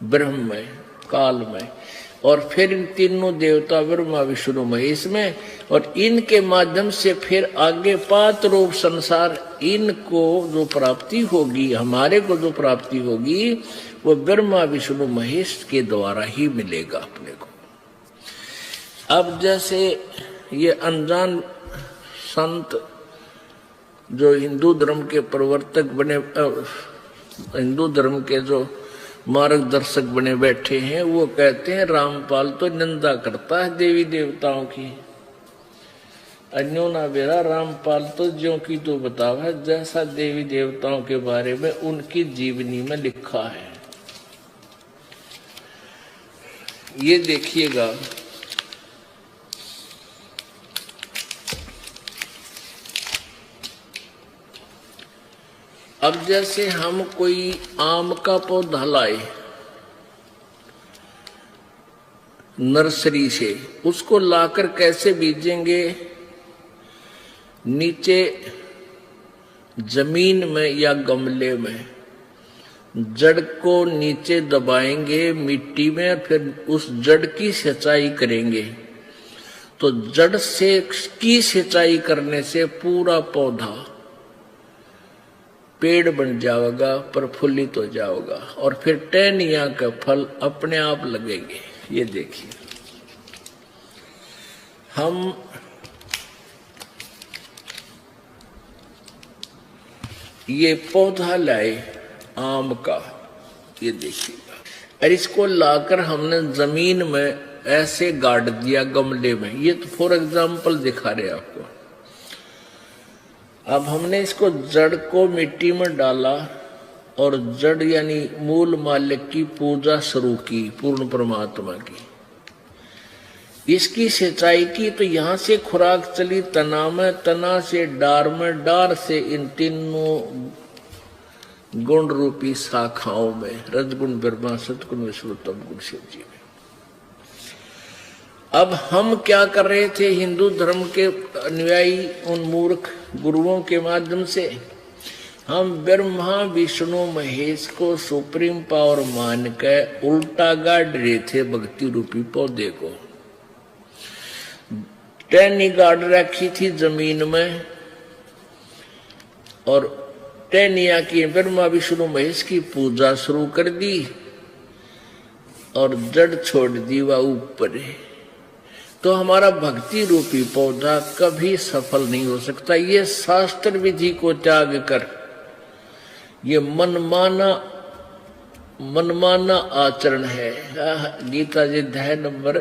ब्रह्म में, काल में, और फिर इन तीनों देवता ब्रह्मा विष्णु महेश में, और इनके माध्यम से फिर आगे पात रूप संसार, इनको जो प्राप्ति होगी, हमारे को जो प्राप्ति होगी, वो ब्रह्मा विष्णु महेश के द्वारा ही मिलेगा अपने को। अब जैसे ये अनजान संत जो हिंदू धर्म के प्रवर्तक बने, हिंदू धर्म के जो मार्गदर्शक बने बैठे हैं, वो कहते हैं रामपाल तो निंदा करता है देवी देवताओं की। अन्यो ना बेरा रामपाल तो ज्यों की तो बतावा है, जैसा देवी देवताओं के बारे में उनकी जीवनी में लिखा है। ये देखिएगा, अब जैसे हम कोई आम का पौधा लाए नर्सरी से, उसको लाकर कैसे बीजेंगे? नीचे जमीन में या गमले में जड़ को नीचे दबाएंगे मिट्टी में, फिर उस जड़ की सिंचाई करेंगे। तो जड़ से की सिंचाई करने से पूरा पौधा पेड़ बन जाओगा, प्रफुल्लित हो जाओगा और फिर टहनिया का फल अपने आप लगेंगे। ये देखिए, हम ये पौधा लाए आम का, ये देखिएगा, और इसको लाकर हमने जमीन में ऐसे गाड़ दिया गमले में। ये तो फॉर एग्जाम्पल दिखा रहे आपको। अब हमने इसको जड़ को मिट्टी में डाला और जड़ यानी मूल मालिक की पूजा शुरू की, पूर्ण परमात्मा की। इसकी सिंचाई की तो यहां से खुराक चली तना में, तना से डार में, डार से इन तीनों गुण रूपी शाखाओं में, रजगुण ब्रह्मा, सतगुण विष्णु, तमगुण शिव जी में। अब हम क्या कर रहे थे, हिंदू धर्म के अनुयायी उन मूर्ख गुरुओं के माध्यम से हम ब्रह्मा विष्णु महेश को सुप्रीम पावर मान के उल्टा गाड़ रहे थे भक्ति रूपी पौधे को। टहनी गाड़ रखी थी जमीन में और टहनिया की ब्रह्मा विष्णु महेश की पूजा शुरू कर दी और जड़ छोड़ दी वह ऊपर। तो हमारा भक्ति रूपी पौधा कभी सफल नहीं हो सकता। ये शास्त्र विधि को त्याग कर ये मनमाना आचरण है। गीता जी अध्याय नंबर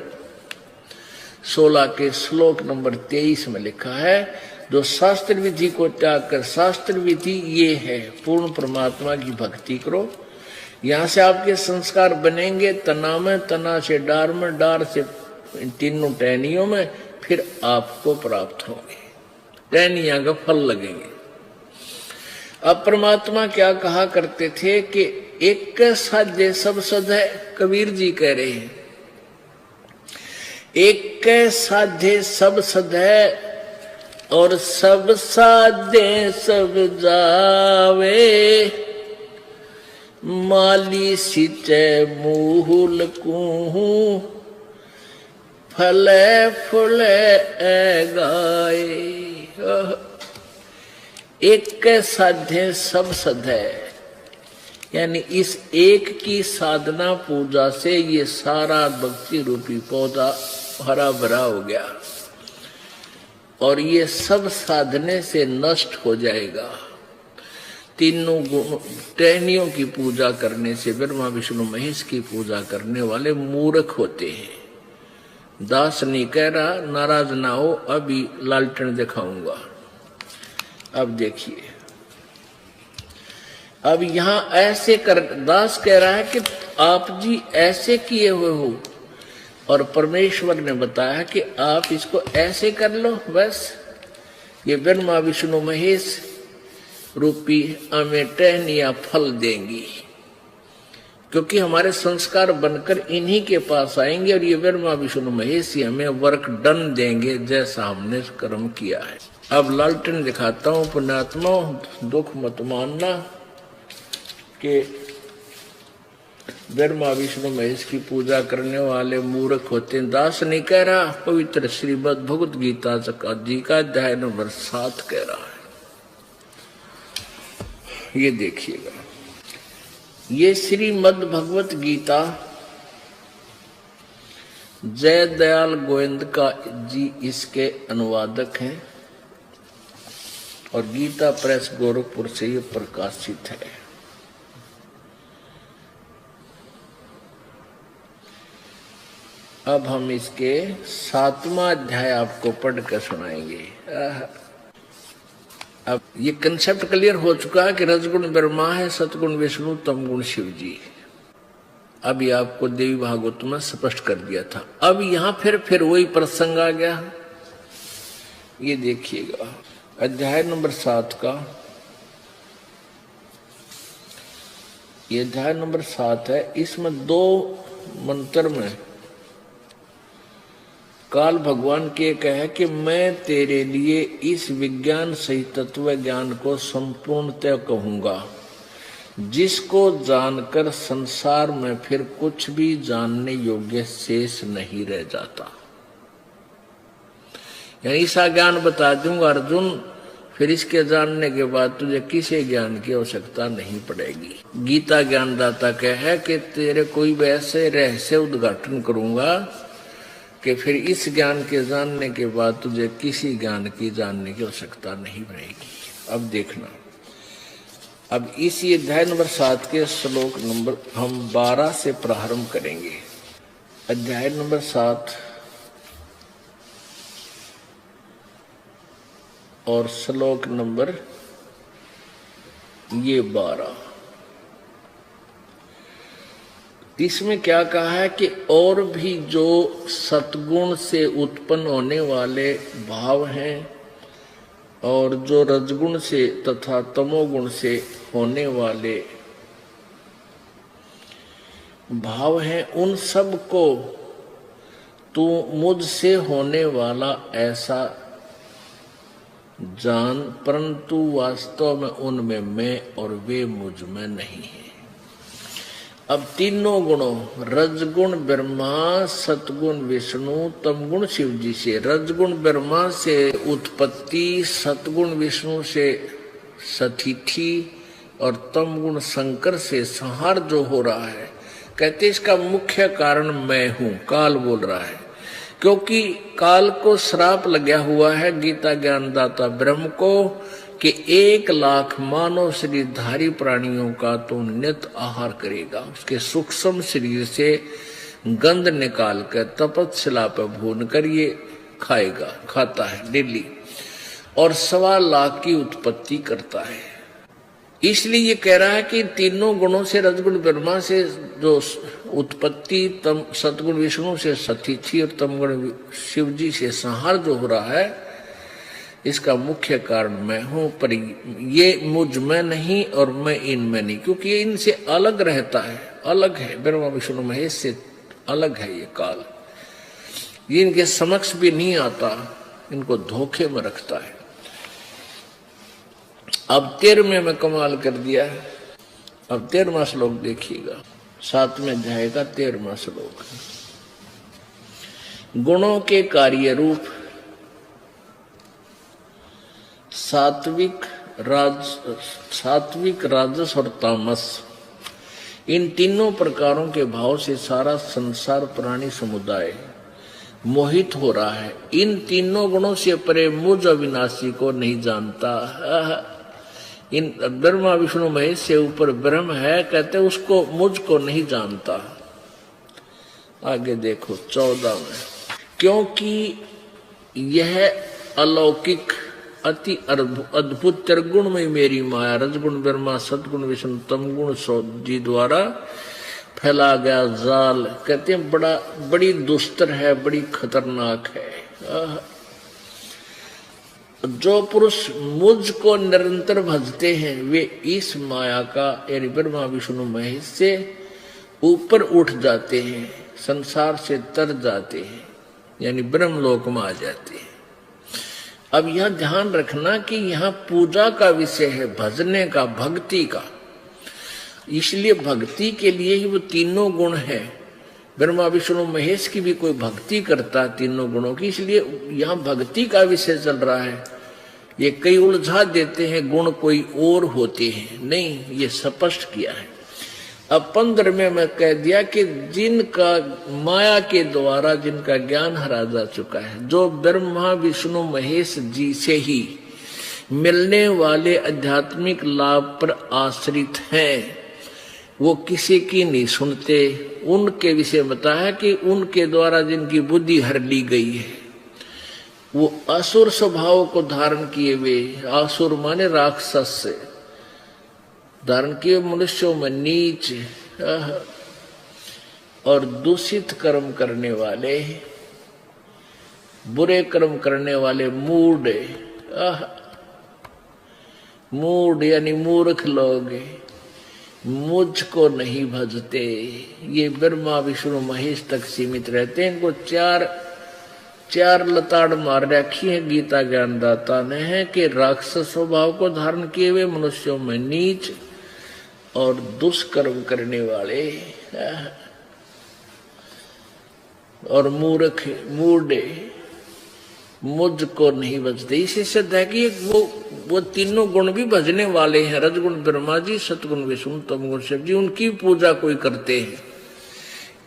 16 के श्लोक नंबर 23 में लिखा है, जो शास्त्र विधि को त्याग कर, शास्त्र विधि ये है पूर्ण परमात्मा की भक्ति करो। यहां से आपके संस्कार बनेंगे तना में, तना से डार में, डार से तीनों टहनियों में, फिर आपको प्राप्त होंगे, टहनियां का फल लगेंगे। अब परमात्मा क्या कहा करते थे कि एक साध्य सब सद है, कबीर जी कह रहे हैं, एक साध्य सब सद है और सब साध्य सब जावे, माली सिंचे मूल कुहू, फले फुले गाए। एक साध्य सब सद है, यानी इस एक की साधना पूजा से ये सारा भक्ति रूपी पौधा हरा भरा हो गया और ये सब साधने से नष्ट हो जाएगा। तीनों टहनियों की पूजा करने से ब्रह्मा विष्णु महेश की पूजा करने वाले मूर्ख होते हैं। दास नहीं कह रहा, नाराज ना हो, अभी लालटेन दिखाऊंगा। अब देखिए, अब यहां ऐसे कर, दास कह रहा है कि आप जी ऐसे किए हुए हो और परमेश्वर ने बताया कि आप इसको ऐसे कर लो, बस ये ब्रह्मा विष्णु महेश रूपी हमें टहनियां फल देंगी, क्योंकि हमारे संस्कार बनकर इन्हीं के पास आएंगे और ये ब्रह्मा विष्णु महेश ही हमें वर्क डन देंगे जैसा हमने कर्म किया है। अब लालटेन दिखाता हूं। पुण्यात्मा, दुख मत मानना कि ब्रह्मा विष्णु महेश की पूजा करने वाले मूर्ख होते हैं। दास नहीं कह रहा, पवित्र श्रीमद् भगवत गीता जी का अध्याय नंबर 7 कह रहा है। ये देखिएगा, ये श्रीमद् भगवत गीता जय दयाल गोविंद का जी इसके अनुवादक हैं और गीता प्रेस गोरखपुर से ये प्रकाशित है। अब हम इसके 7वां अध्याय आपको पढ़कर सुनाएंगे। अब ये कंसेप्ट क्लियर हो चुका है कि रजगुण ब्रह्मा है, सतगुण विष्णु, तमगुण शिव जी। अब ये आपको देवी भागवत में स्पष्ट कर दिया था। अब यहां फिर वही प्रसंग आ गया। ये देखिएगा, अध्याय नंबर 7 का, ये अध्याय नंबर 7 है। इसमें 2 मंत्र में काल भगवान के कहे कि मैं तेरे लिए इस विज्ञान सहित तत्व ज्ञान को संपूर्णतः कहूंगा, जिसको जानकर संसार में फिर कुछ भी जानने योग्य शेष नहीं रह जाता। यानी ऐसा ज्ञान बता दूंगा अर्जुन, फिर इसके जानने के बाद तुझे किसी ज्ञान की आवश्यकता नहीं पड़ेगी। गीता ज्ञानदाता कहे कि तेरे कोई वैसे रहस्य उद्घाटन करूंगा कि फिर इस ज्ञान के जानने के बाद तुझे किसी ज्ञान की जानने की आवश्यकता नहीं पड़ेगी। अब देखना, अब इसी अध्याय नंबर 7 के श्लोक नंबर हम 12 से प्रारंभ करेंगे। अध्याय नंबर 7 और श्लोक नंबर ये 12। इसमें क्या कहा है कि और भी जो सतगुण से उत्पन्न होने वाले भाव हैं और जो रजगुण से तथा तमोगुण से होने वाले भाव हैं, उन सब को तू मुझसे होने वाला ऐसा जान, परंतु वास्तव में उनमें मैं और वे मुझ में नहीं है। अब तीनों गुणों रजगुण ब्रह्मा, सतगुण विष्णु, तमगुण शिव जी से, रजगुण ब्रह्मा से उत्पत्ति, सतगुण विष्णु से सतिथि और तमगुण शंकर से संहार जो हो रहा है, कहते इसका मुख्य कारण मैं हूं, काल बोल रहा है। क्योंकि काल को श्राप लगा हुआ है गीता ज्ञानदाता ब्रह्म को कि 1,00,000 मानव शरीरधारी प्राणियों का तो नित आहार करेगा, उसके सूक्ष्म शरीर से गंध निकाल कर तपस्या पर भून कर ये खाएगा, खाता है डेली, और 1,25,000 की उत्पत्ति करता है। इसलिए ये कह रहा है कि तीनों गुणों से रजगुण ब्रह्मा से जो उत्पत्ति, तम सतगुण विष्णु से सतिथि और तमगुण शिव जी से संहार जो हो रहा है, इसका मुख्य कारण मैं हूं, पर ये मुझ में नहीं और मैं इनमें नहीं, क्योंकि ये इनसे अलग रहता है, अलग है, ब्रह्मा विष्णु महेश से अलग है। ये काल ये इनके समक्ष भी नहीं आता, इनको धोखे में रखता है। अब 13वें में कमाल कर दिया है। अब 13वां श्लोक देखिएगा, 7वें अध्याय का 13वां श्लोक। गुणों के कार्य रूप सात्विक, राजस और तामस, इन तीनों प्रकारों के भाव से सारा संसार प्राणी समुदाय मोहित हो रहा है। इन तीनों गुणों से परे मुझ अविनाशी को नहीं जानता। इन ब्रह्मा विष्णु महेश से ऊपर ब्रह्म है, कहते उसको मुझको नहीं जानता। आगे देखो 14 में, क्योंकि यह अलौकिक अति अद्भुत त्रिगुण में मेरी माया, रजगुण ब्रह्मा, सतगुण विष्णु, तमगुण जी द्वारा फैला गया जाल, कहते हैं बड़ी दुस्तर है, बड़ी खतरनाक है। जो पुरुष मुझ को निरंतर भजते हैं वे इस माया का यानी ब्रह्मा विष्णु महेश से ऊपर उठ जाते हैं, संसार से तर जाते हैं, यानी ब्रह्मलोक में आ जाते हैं। अब यह ध्यान रखना कि यहाँ पूजा का विषय है, भजने का, भक्ति का, इसलिए भक्ति के लिए ही वो तीनों गुण है। ब्रह्मा विष्णु महेश की भी कोई भक्ति करता है तीनों गुणों की, इसलिए यहाँ भक्ति का विषय चल रहा है। ये कई उलझा देते हैं, गुण कोई और होते हैं, नहीं, ये स्पष्ट किया है। अब 15 में कह दिया कि जिनका माया के द्वारा जिनका ज्ञान हरा जा चुका है, जो ब्रह्मा विष्णु महेश जी से ही मिलने वाले आध्यात्मिक लाभ पर आश्रित हैं, वो किसी की नहीं सुनते। उनके विषय बताया कि उनके द्वारा जिनकी बुद्धि हर ली गई है, वो असुर स्वभाव को धारण किए हुए, असुर माने राक्षस से धारण किए मनुष्यों में नीच और दूषित कर्म करने वाले, बुरे कर्म करने वाले मूढ़ यानी मूर्ख लोग मुझको नहीं भजते। ये ब्रह्मा विष्णु महेश तक सीमित रहते हैं। इनको चार लताड़ मार रखी है गीता ज्ञानदाता ने, है कि राक्षस स्वभाव को धारण किए हुए, मनुष्यों में नीच और दुष्कर्म करने वाले और मूढ़ मुझको नहीं बचते। इसी सिद्ध है कि वो वो तीनों गुण भी भजने वाले हैं, रजगुण ब्रह्मा जी, सतगुण विष्णु, तमगुण शिव जी, उनकी पूजा कोई करते हैं,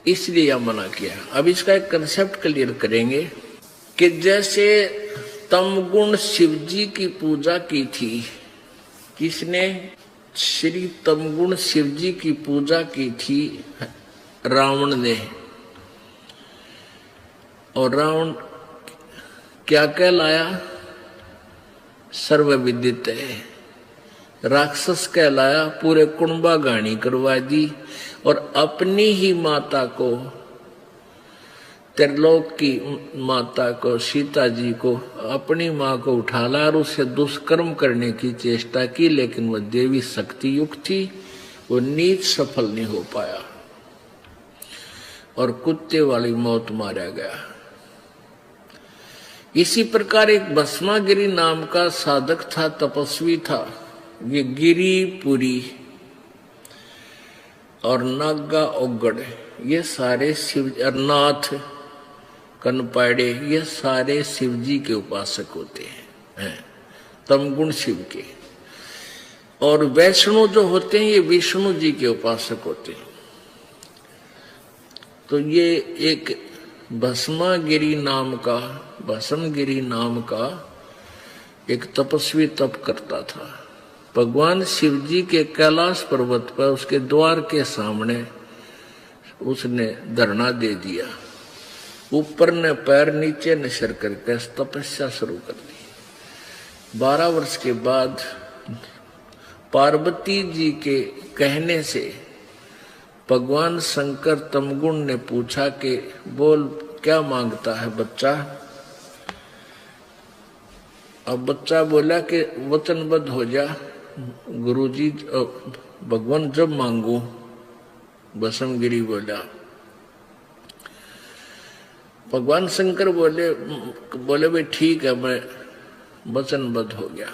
इसलिए यह मना किया। अब इसका एक कंसेप्ट क्लियर करेंगे कि जैसे तमगुण शिव जी की पूजा की थी, किसने? श्री तमगुण शिव जी की पूजा की थी रावण ने। और रावण क्या कहलाया? सर्वविदित है, राक्षस कहलाया। पूरे कुंबा गानी करवा दी और अपनी ही माता को, त्रिलोक की माता को, सीता जी को, अपनी मां को उठा ला और उससे दुष्कर्म करने की चेष्टा की, लेकिन वह देवी शक्ति युक्त थी, वो नीच सफल नहीं हो पाया और कुत्ते वाली मौत मारा गया। इसी प्रकार एक भस्मागिरी नाम का साधक था, तपस्वी था। ये गिरिपुरी और नागा ओगड़, ये सारे शिव, नाथ कनपाड़े, ये सारे शिव जी के उपासक होते हैं, तमगुण शिव के। और वैष्णव जो होते हैं, ये विष्णु जी के उपासक होते हैं। तो ये एक भस्मागिरी नाम का एक तपस्वी तप करता था। भगवान शिव जी के कैलाश पर्वत पर उसके द्वार के सामने उसने धरना दे दिया, ऊपर ने पैर नीचे ने सिर करके तपस्या शुरू कर दी। 12 वर्ष के बाद पार्वती जी के कहने से भगवान शंकर तमगुण ने पूछा कि बोल क्या मांगता है बच्चा। अब बच्चा बोला कि वचनबद्ध हो जा गुरुजी, भगवान जब मांगू। भस्मगिरी बोला। भगवान शंकर बोले भाई ठीक है, मैं वचनबद्ध हो गया।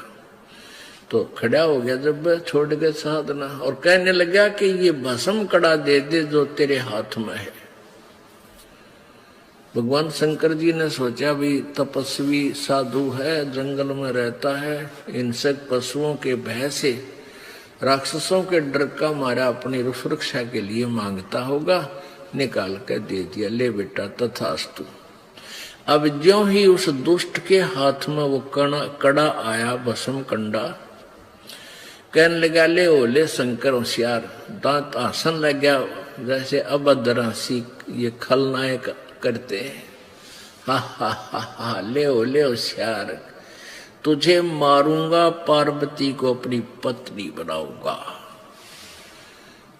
तो खड़ा हो गया जब छोड़ के साधना, और कहने लगा कि ये भस्म कड़ा दे दे जो तेरे हाथ में है। भगवान शंकर जी ने सोचा भी तपस्वी साधु है, जंगल में रहता है, हिंसक पशुओं के भय से, राक्षसों के डर का मारा अपनी सुरक्षा के लिए मांगता होगा, निकाल कर दे दिया। ले बेटा तथास्तु। अब ज्यों ही उस दुष्ट के हाथ में वो कड़ा आया, भस्म कंडा, कहने लगा ले ओले शंकर होशियार, दांत आसन लग गया जैसे अभद्रांसी ये खलनायक करते हैं। हा हा हा हा, ले होशियार, तुझे मारूंगा, पार्वती को अपनी पत्नी बनाऊंगा।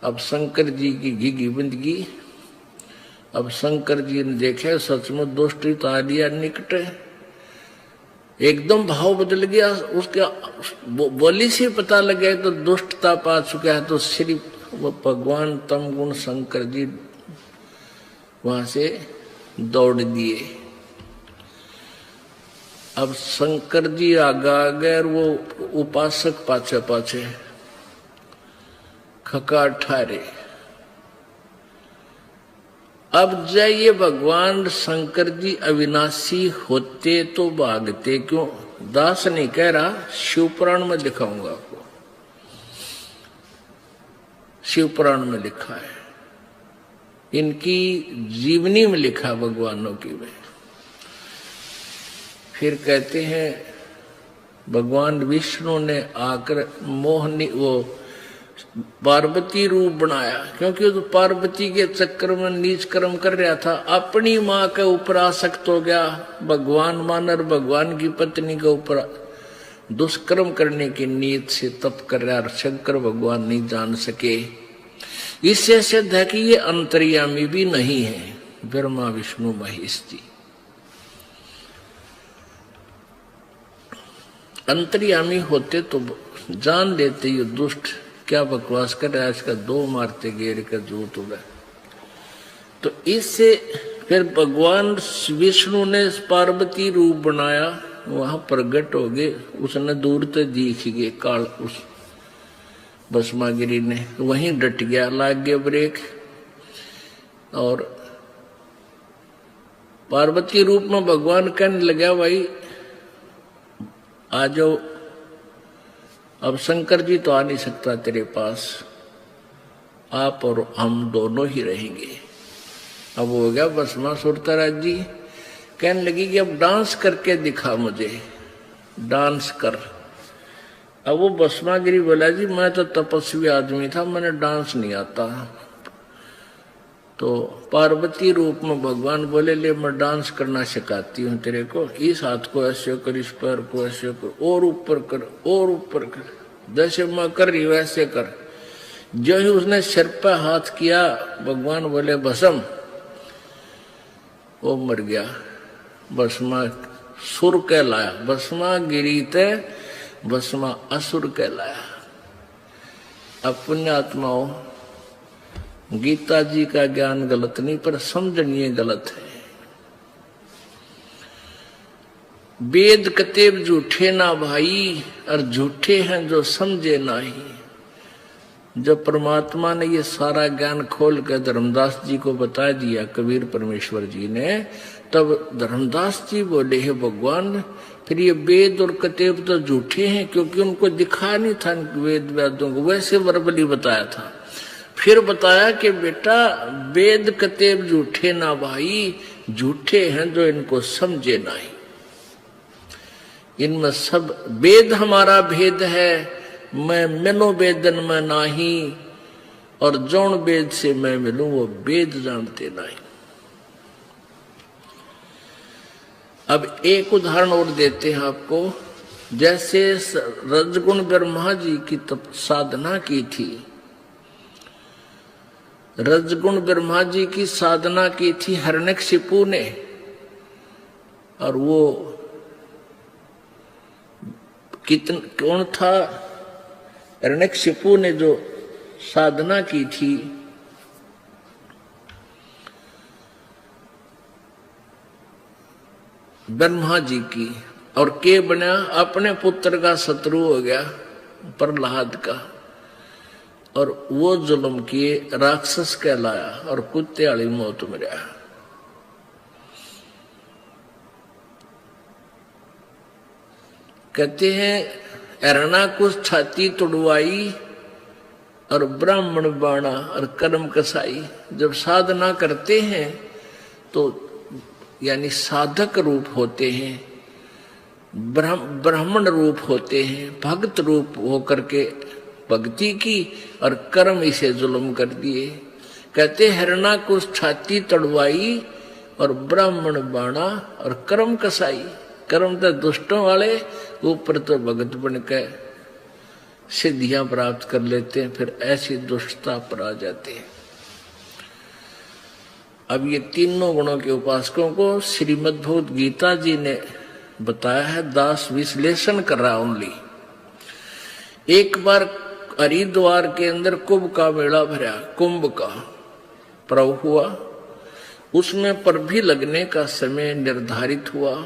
अब शंकर जी की घिघी बंदगी। अब शंकर जी ने देखे सच में दुष्ट तारिया निकट, एकदम भाव बदल गया उसका, बोली से पता लगे तो दुष्टता पा चुका है। तो श्री वो भगवान तमगुण शंकर जी वहां से दौड़ दिए। अब शंकर जी आगा गए, वो उपासक पाछे पाछे खका ठारे। अब जाइए भगवान शंकर जी अविनाशी होते तो भागते क्यों? दास नहीं कह रहा, शिवपुराण में दिखाऊंगा आपको। शिवपुराण में लिखा है, इनकी जीवनी में लिखा भगवानों की में। फिर कहते हैं भगवान विष्णु ने आकर मोहनी वो पार्वती रूप बनाया, क्योंकि तो पार्वती के चक्कर में नीच कर्म कर रहा था, अपनी मां के ऊपर आसक्त हो गया। भगवान मानर भगवान की पत्नी के ऊपर दुष्कर्म करने की नीयत से तप कर रहा, और शंकर भगवान नहीं जान सके। इससे सिद्ध है कि ये अंतर्यामी भी नहीं है, ब्रह्मा विष्णु महेश जी। अंतर्यामी होते तो जान लेते ये दुष्ट क्या बकवास कर रहा है, इसका 2 मारते गेर का जूत उड़ा। तो इससे फिर भगवान विष्णु ने पार्वती रूप बनाया, वहां प्रगट हो गए। उसने दूर से दिख गए काल, उस भस्मागिरी ने वहीं डट गया, लाग गया ब्रेक। और पार्वती रूप में भगवान कहने लगा भाई आ जाओ अब शंकर जी तो आ नहीं सकता तेरे पास, आप और हम दोनों ही रहेंगे। अब हो गया भस्मासुर तराज जी। कहने लगी कि अब डांस करके दिखा मुझे, डांस कर। अब वो भस्मागिरी बोला जी मैं तो तपस्वी आदमी था, मैंने डांस नहीं आता। तो पार्वती रूप में भगवान बोले ले मैं डांस करना सिखाती हूँ तेरे को, इस हाथ को ऐसे कर, इस पैर को ऐसे कर, और ऊपर कर, और ऊपर कर, जैसे मैं कर रही वैसे कर। जो ही उसने सिर पर हाथ किया भगवान बोले भस्म, वो मर गया। भस्मा सुर कहलाया, भस्मा गिरी ते भस्मा असुर कहलाया। अब पुण्यात्माओं, गीता जी का ज्ञान गलत नहीं पर समझनीय गलत है। वेद कतेब झूठे ना भाई, और झूठे हैं जो समझे नहीं। जब परमात्मा ने ये सारा ज्ञान खोल कर धर्मदास जी को बता दिया, कबीर परमेश्वर जी ने, तब धर्मदास जी बोले हे भगवान फिर ये वेद और कतेब तो झूठे हैं, क्योंकि उनको दिखा नहीं था वेद वेदों को, वैसे वर्बली बताया था। फिर बताया कि बेटा वेद कतेब झूठे ना भाई, झूठे हैं जो इनको समझे नहीं। इनमें सब वेद हमारा भेद है, मैं मिलो वेदन में नाही, और जौन वेद से मैं मिलूं वो वेद जानते नहीं। अब एक उदाहरण और देते हैं आपको। जैसे रजगुण ब्रह्मा जी की तप साधना की थी, रजगुण ब्रह्मा जी की साधना की थी हिरण्यकशिपु ने, और वो कौन था? हिरण्यकशिपु ने जो साधना की थी, ब्रह्मा जी की, और के बना अपने पुत्र का शत्रु हो गया प्रहलाद का, और वो जुल्म किए, राक्षस कहलाया और कुत्ते वाली मौत मरा। कहते हैं हिरण्याकुश छाती तुड़वाई और ब्राह्मण बाणा और कर्म कसाई। जब साधना करते हैं तो यानी साधक रूप होते हैं, ब्राह्मण रूप होते हैं, भक्त रूप होकर के भक्ति की, और कर्म इसे जुल्म कर दिए। कहते हिरण्याकुश छाती तड़वाई और ब्राह्मण बाणा और कर्म कसाई। कर्म तो दुष्टों वाले, ऊपर तो भगत बन के सिद्धियां प्राप्त कर लेते हैं, फिर ऐसी दुष्टता पर आ जाते हैं। अब ये तीनों गुणों के उपासकों को श्रीमद् भगवद गीता जी ने बताया है, दास विश्लेषण कर रहा ओनली। एक बार हरिद्वार के अंदर कुंभ का मेला भरा, कुंभ का पर्व हुआ, उसमें पर भी लगने का समय निर्धारित हुआ।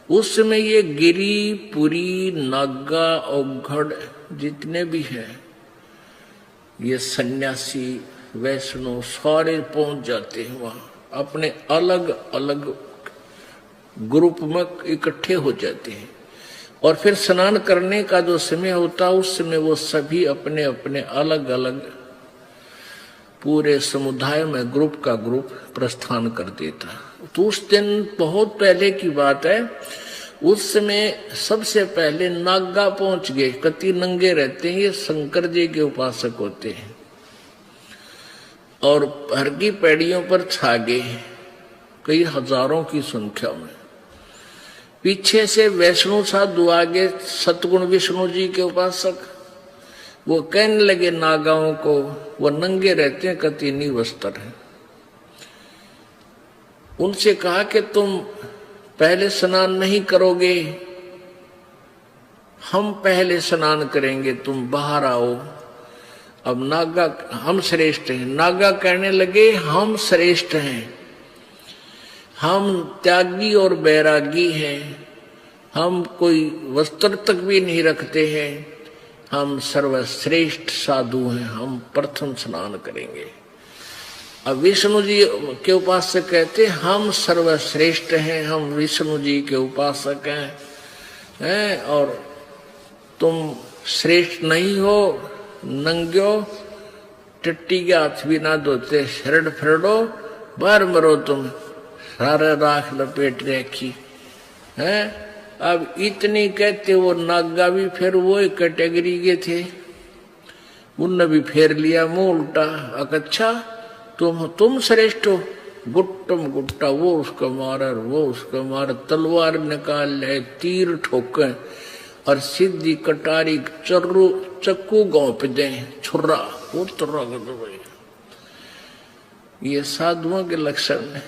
उस समय ये गिरी पुरी नागा औघड़ जितने भी हैं, ये सन्यासी वैष्णव सारे पहुंच जाते हैं वहां, अपने अलग अलग ग्रुप में इकट्ठे हो जाते हैं। और फिर स्नान करने का जो समय होता है, उस समय वो सभी अपने अपने अलग अलग पूरे समुदाय में ग्रुप का ग्रुप प्रस्थान कर देता। तो उस दिन बहुत पहले की बात है, उस समय सबसे पहले नागा पहुंच गए। कति नंगे रहते हैं, ये शंकर जी के उपासक होते हैं, और हर की पैड़ियों पर छा गए कई हजारों की संख्या में। पीछे से वैष्णो साधु आगे, सतगुण विष्णु जी के उपासक, वो कहने लगे नागाओं को, वो नंगे रहते हैं, कति निवस्त्र हैं। उनसे कहा कि तुम पहले स्नान नहीं करोगे, हम पहले स्नान करेंगे, तुम बाहर आओ। अब नागा, हम श्रेष्ठ हैं। नागा कहने लगे हम श्रेष्ठ हैं, हम त्यागी और बैरागी हैं, हम कोई वस्त्र तक भी नहीं रखते हैं, हम सर्वश्रेष्ठ साधु हैं, हम प्रथम स्नान करेंगे। अब विष्णु जी के उपासक कहते हम सर्वश्रेष्ठ हैं, हम विष्णु जी के उपासक हैं, और तुम श्रेष्ठ नहीं हो नंग्यो, टट्टी के हाथ भी ना धोते, शरण फरड़ो बाहर मरो तुम, सारा राख लपेट रखी है। अब इतनी कहते वो नागा भी फिर वो कैटेगरी के थे, उनने भी फेर लिया मुंह उल्टा। अच्छा तुम श्रेष्ठ हो, गुट्टम गुट्टा वो उसका मारा, वो उसका मारा, तलवार निकाल ले, तीर ठोके और सीधी कटारी चक्कू घोंप दे, छुर्रा वो तुर्रा कर दो भाई। ये साधुओं के लक्षण है।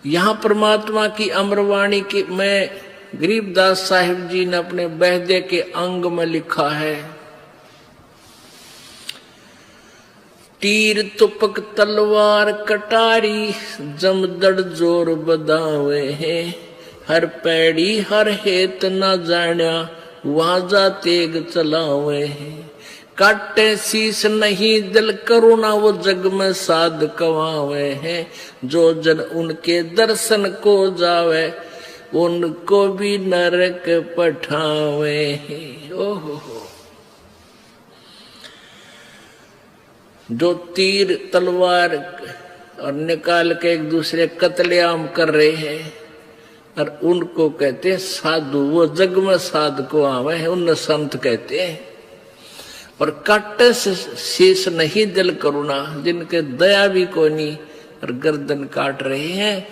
यहां परमात्मा की अमरवाणी की में गरीबदास साहिब जी ने अपने बहदे के अंग में लिखा है, तीर तुपक तलवार कटारी जमदड़ जोर बदावे हैं, हर पैड़ी हर हेत न जाण्या वहां जा तेग चलावे हैं, काटे शीस नहीं दिल करुणा वो जग में साध कवावे हैं, जो जन उनके दर्शन को जावे उनको भी नरक पठावे हैं। ओहो, जो तीर तलवार और निकाल के एक दूसरे कत्लेआम कर रहे हैं और उनको कहते हैं साधु, वो जग में साध को आवे हैं, उन संत कहते हैं। और काटे से शीश नहीं दिल करुणा, जिनके दया भी कोई नहीं और गर्दन काट रहे हैं,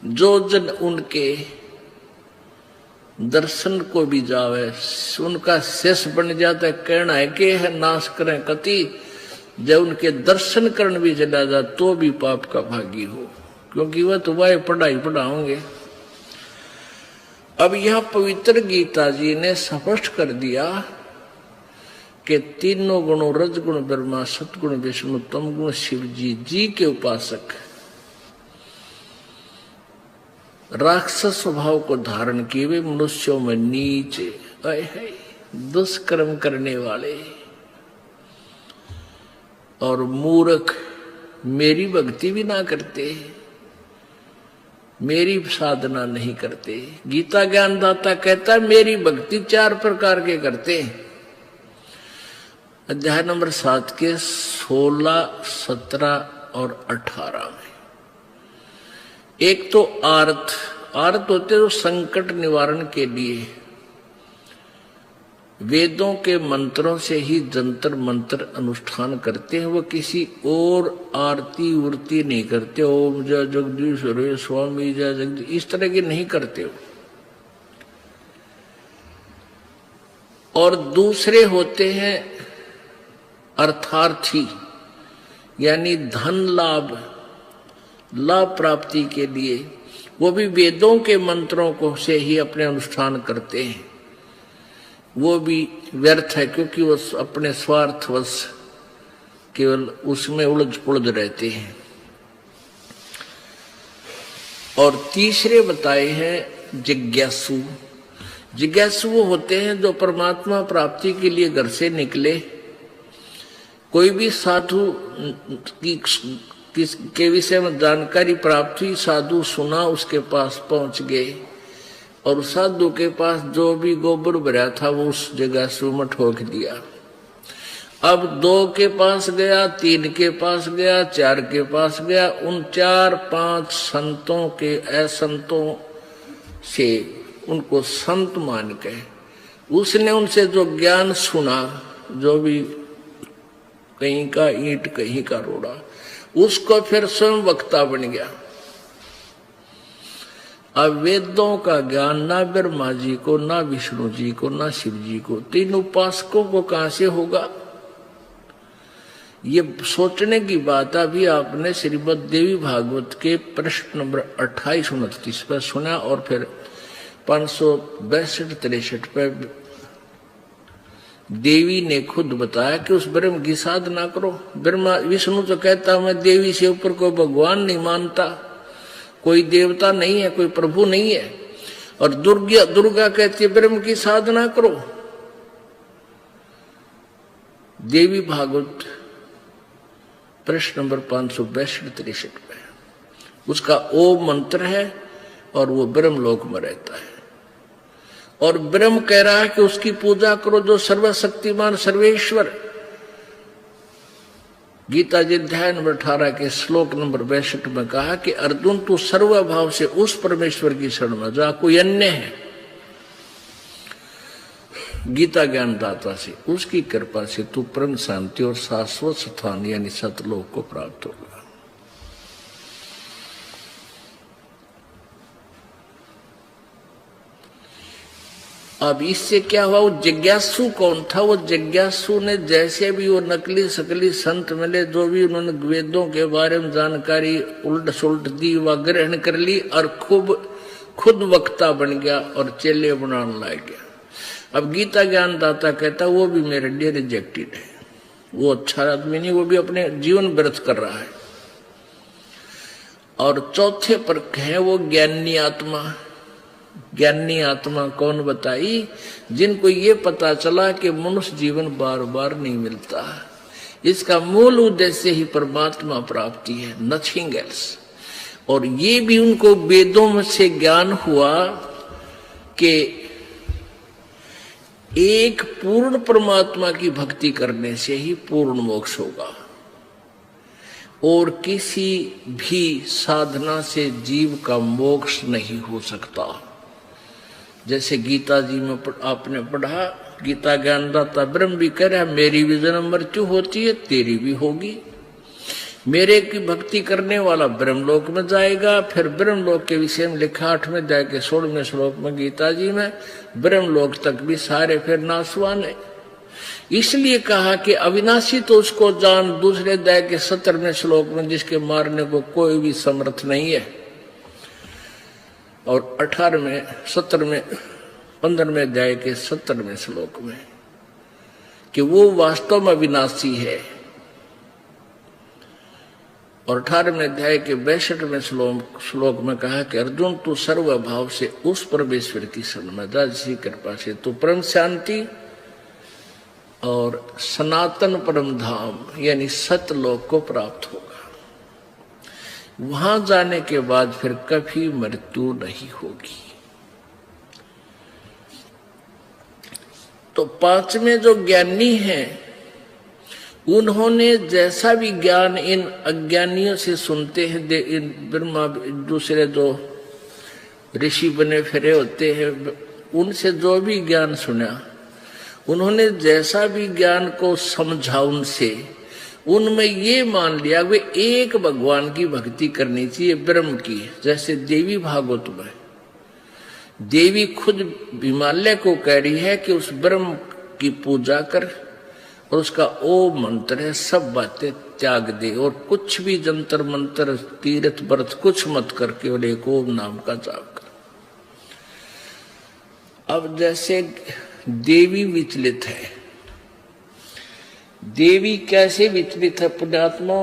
जो जन उनके दर्शन को भी जावे उनका शेष बन जाता है। कहना है कि है नाश करें कति, जब उनके दर्शन करने भी चला जा तो भी पाप का भागी हो, क्योंकि वह तो वह पढ़ाई पढ़ाओगे। अब यह पवित्र गीता जी ने स्पष्ट कर दिया कि तीनों गुणों रजगुण ब्रह्मा, सतगुण विष्णु, तम गुण शिव जी के उपासक राक्षस स्वभाव को धारण किए हुए मनुष्यों में नीचे दुष्कर्म करने वाले और मूर्ख मेरी भक्ति भी ना करते, मेरी साधना नहीं करते। गीता ज्ञानदाता कहता है मेरी भक्ति 4 प्रकार के करते। अध्याय नंबर 7 के 16, 17 और 18 में एक तो आर्त होते तो संकट निवारण के लिए वेदों के मंत्रों से ही जंतर मंत्र अनुष्ठान करते हैं, वो किसी और आरती उर्ती नहीं करते, ओम जय जगदीश रे स्वामी जय जगदीश इस तरह की नहीं करते हो। और दूसरे होते हैं अर्थार्थी, यानी धन लाभ प्राप्ति के लिए, वो भी वेदों के मंत्रों को से ही अपने अनुष्ठान करते हैं। वो भी व्यर्थ है, क्योंकि वो अपने स्वार्थवश केवल उसमें उलझ पुलझ रहते हैं। और तीसरे बताए हैं जिज्ञासु। जिज्ञासु वो होते हैं जो परमात्मा प्राप्ति के लिए घर से निकले, कोई भी साधु के विषय में जानकारी प्राप्त हुई, साधु सुना, उसके पास पहुंच गए और साधु के पास जो भी गोबर भरा था वो उस जगह से में ठोक दिया। अब 2 के पास गया, 3 के पास गया, 4 के पास गया, उन 4-5 संतों के असंतों से उनको संत मान के उसने उनसे जो ज्ञान सुना, जो भी कहीं का ईंट कहीं का रोड़ा, उसको फिर स्वयं वक्ता बन गया। अब वेदों का ज्ञान ना ब्रह्मा जी को, ना विष्णु जी को, ना शिव जी को, 3 उपासकों को कहां से होगा? ये सोचने की बात अभी आपने श्रीमद् देवी भागवत के प्रश्न नंबर 28-29 पर सुना और फिर 562-63 पर देवी ने खुद बताया कि उस ब्रह्म की साधना करो। ब्रह्मा विष्णु तो कहता मैं देवी से ऊपर कोई भगवान नहीं मानता, कोई देवता नहीं है, कोई प्रभु नहीं है। और दुर्गा कहती है ब्रह्म की साधना करो। देवी भागवत प्रश्न नंबर 562-63 में उसका ओम मंत्र है और वो ब्रह्मलोक में रहता है। और ब्रह्म कह रहा है कि उसकी पूजा करो जो सर्वशक्तिमान सर्वेश्वर। गीता जी अध्याय नंबर 18 के श्लोक नंबर 62 में कहा कि अर्जुन तू सर्वभाव से उस परमेश्वर की शरण में जा, कोई अन्य है गीता ज्ञानदाता से, उसकी कृपा से तू परम शांति और शाश्वत स्थान यानी सतलोक को प्राप्त होगा। अब इससे क्या हुआ? वो जिज्ञासु कौन था? वो जिज्ञासु ने जैसे भी वो नकली सकली संत मिले, जो भी उन्होंने वेदों के बारे में जानकारी उल्ट सुलट दी, वह ग्रहण कर ली और खुद वक्ता बन गया और चेले बनाने लग गया। अब गीता ज्ञानदाता कहता वो भी मेरे लिए रिजेक्टेड है, वो अच्छा आदमी नहीं, वो भी अपने जीवन व्यर्थ कर रहा है। और चौथे पर है वो ज्ञानी आत्मा। ज्ञानी आत्मा कौन बताई? जिनको ये पता चला कि मनुष्य जीवन बार बार नहीं मिलता, इसका मूल उद्देश्य ही परमात्मा प्राप्ति है, नथिंग एल्स। और ये भी उनको वेदों में से ज्ञान हुआ कि एक पूर्ण परमात्मा की भक्ति करने से ही पूर्ण मोक्ष होगा और किसी भी साधना से जीव का मोक्ष नहीं हो सकता। जैसे गीता जी में आपने पढ़ा, गीता ज्ञानदाता ब्रह्म भी कह रहा है मेरी भी जन्म मृत्यु होती है, तेरी भी होगी। मेरे की भक्ति करने वाला ब्रह्मलोक में जाएगा। फिर ब्रह्मलोक के विषय में लिखा 8वें अध्याय के 16वें श्लोक में गीता जी में, ब्रह्मलोक तक भी सारे फिर नासवान है। इसलिए कहा कि अविनाशी तो उसको जान, दूसरे अध्याय के 17वें श्लोक में, जिसके मारने को कोई भी समर्थ नहीं है। और 18वें 17वें 15वें अध्याय के 17वें श्लोक में कि वो वास्तव में अविनाशी है। और 18वें अध्याय के 62वें श्लोक में कहा कि अर्जुन तू सर्वभाव से उस परमेश्वर की शरण में जा, जिसकी कृपा से तू परम शांति और सनातन परम धाम यानी सतलोक को प्राप्त होगा। वहां जाने के बाद फिर कभी मृत्यु नहीं होगी। तो 5वें जो ज्ञानी हैं, उन्होंने जैसा भी ज्ञान इन अज्ञानियों से सुनते हैं, इन ब्रह्मा दूसरे जो ऋषि बने फिरे होते हैं, उनसे जो भी ज्ञान सुना, उन्होंने जैसा भी ज्ञान को समझा उनसे, उनमें ये मान लिया वे एक भगवान की भक्ति करनी चाहिए, ब्रह्म की। जैसे देवी भागवत में देवी खुद हिमालय को कह रही है कि उस ब्रह्म की पूजा कर और उसका ओम मंत्र है, सब बातें त्याग दे और कुछ भी जंतर मंत्र तीर्थ व्रत कुछ मत करके और एक ओम नाम का जाप कर। अब जैसे देवी विचलित है, देवी कैसे विचलित है पुण्यात्मा?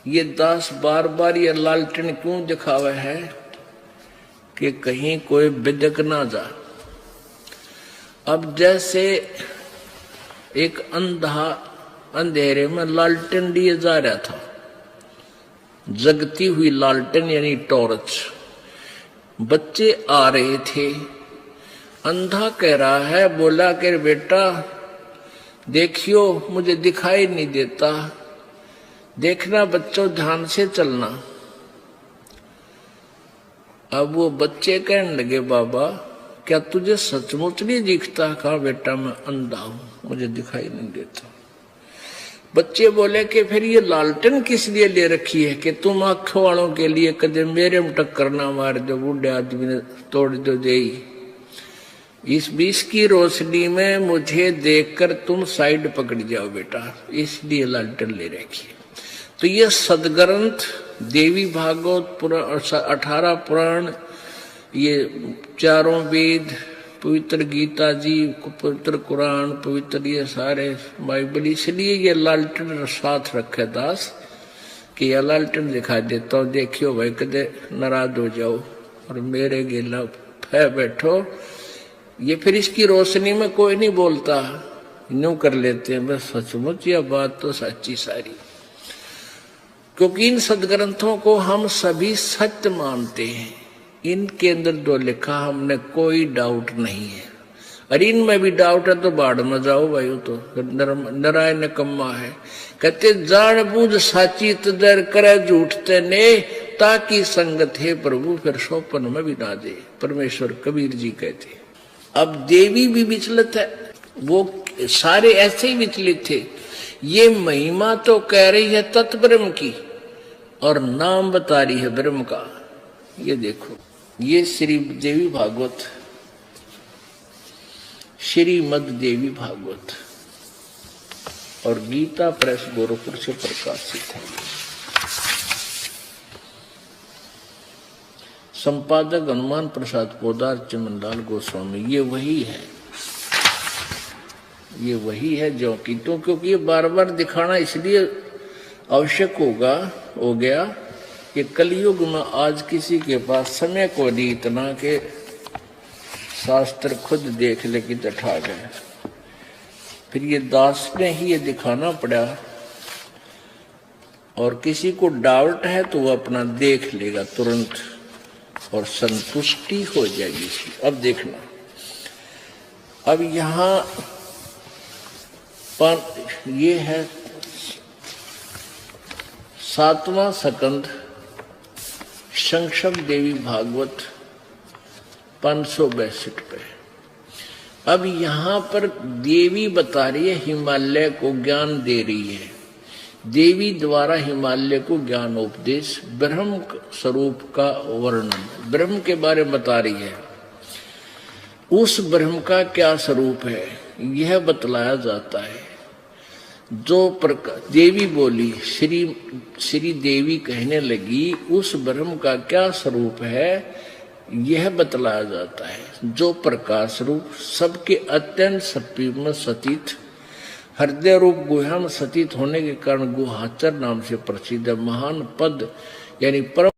ये दास बार बार ये लालटेन क्यों दिखावा है कि कहीं कोई बिदक ना जा। अब जैसे एक अंधा अंधेरे में लालटेन लिए जा रहा था, जगती हुई लालटेन यानी टॉर्च, बच्चे आ रहे थे, अंधा कह रहा है, बोला कि बेटा देखियो मुझे दिखाई नहीं देता, देखना बच्चों ध्यान से चलना। अब वो बच्चे कहने लगे बाबा क्या तुझे सचमुच नहीं दिखता? कहा बेटा मैं अंधा हूं, मुझे दिखाई नहीं देता। बच्चे बोले कि फिर ये लालटेन किस लिए ले रखी है कि तुम आंखों वालों के लिए कदे मेरे में टक्कर ना मार दो, बूढ़े आदमी ने तोड़ दो दे। इस 20 की रोशनी में मुझे देखकर तुम साइड पकड़ जाओ बेटा, इसलिए लालटेन ले रखी है। तो ये सदग्रंथ देवी भागवत पुराण, 18 पुराण, ये चारों वेद, पवित्र गीता जी, पवित्र कुरान, पवित्र ये सारे बाइबल, इसलिए ये लालटेन साथ रखे दास कि यह लालटेन दिखा देता हूँ, देखियो भाई कदे नाराज हो जाओ और मेरे गिला फै बैठो। ये फिर इसकी रोशनी में कोई नहीं बोलता, यूं कर लेते हैं बस। सचमुच यह बात तो सच्ची सारी, क्योंकि इन सदग्रंथों को हम सभी सत्य मानते हैं। इनके अंदर जो लिखा हमने कोई डाउट नहीं है, और इनमें भी डाउट है तो बाढ़ में जाओ भाई, तो नारायण निकम्मा है। कहते जान बूझ साची तदर करे झूठते ने, ताकि संगत है प्रभु फिर सोपन में भी ना दे। परमेश्वर कबीर जी कहते। अब देवी भी विचलित है, वो सारे ऐसे ही विचलित थे। ये महिमा तो कह रही है तत्ब्रह्म की और नाम बता रही है ब्रह्म का। ये देखो, ये श्री देवी भागवत, श्रीमद देवी भागवत और गीता प्रेस गोरखपुर से प्रकाशित है। संपादक हनुमान प्रसाद पोदार चमनलाल गोस्वामी। ये वही है, ये वही है जो कि, तो क्योंकि ये बार बार दिखाना इसलिए आवश्यक हो गया कि कलयुग में आज किसी के पास समय को नहीं इतना के शास्त्र खुद देख ले कि ठा गए। फिर ये दास ने ही ये दिखाना पड़ा, और किसी को डाउट है तो वो अपना देख लेगा तुरंत और संतुष्टि हो जाएगी। अब देखना, अब यहां पर ये है 7वां स्कंद संक्षिप्त देवी भागवत 562 पे। अब यहां पर देवी बता रही है, हिमालय को ज्ञान दे रही है। देवी द्वारा हिमालय को ज्ञानोपदेश, ब्रह्म स्वरूप का वर्णन, ब्रह्म के बारे में बता रही है। उस ब्रह्म का क्या स्वरूप है यह बतलाया जाता है। जो प्रकार देवी बोली, श्री देवी कहने लगी, उस ब्रह्म का क्या स्वरूप है यह बतलाया जाता है। जो प्रकाश रूप सबके अत्यंत सत्य में सतीत, हृदय रूप गुहा में सतीत होने के कारण गुहाचर नाम से प्रसिद्ध, महान पद यानी परम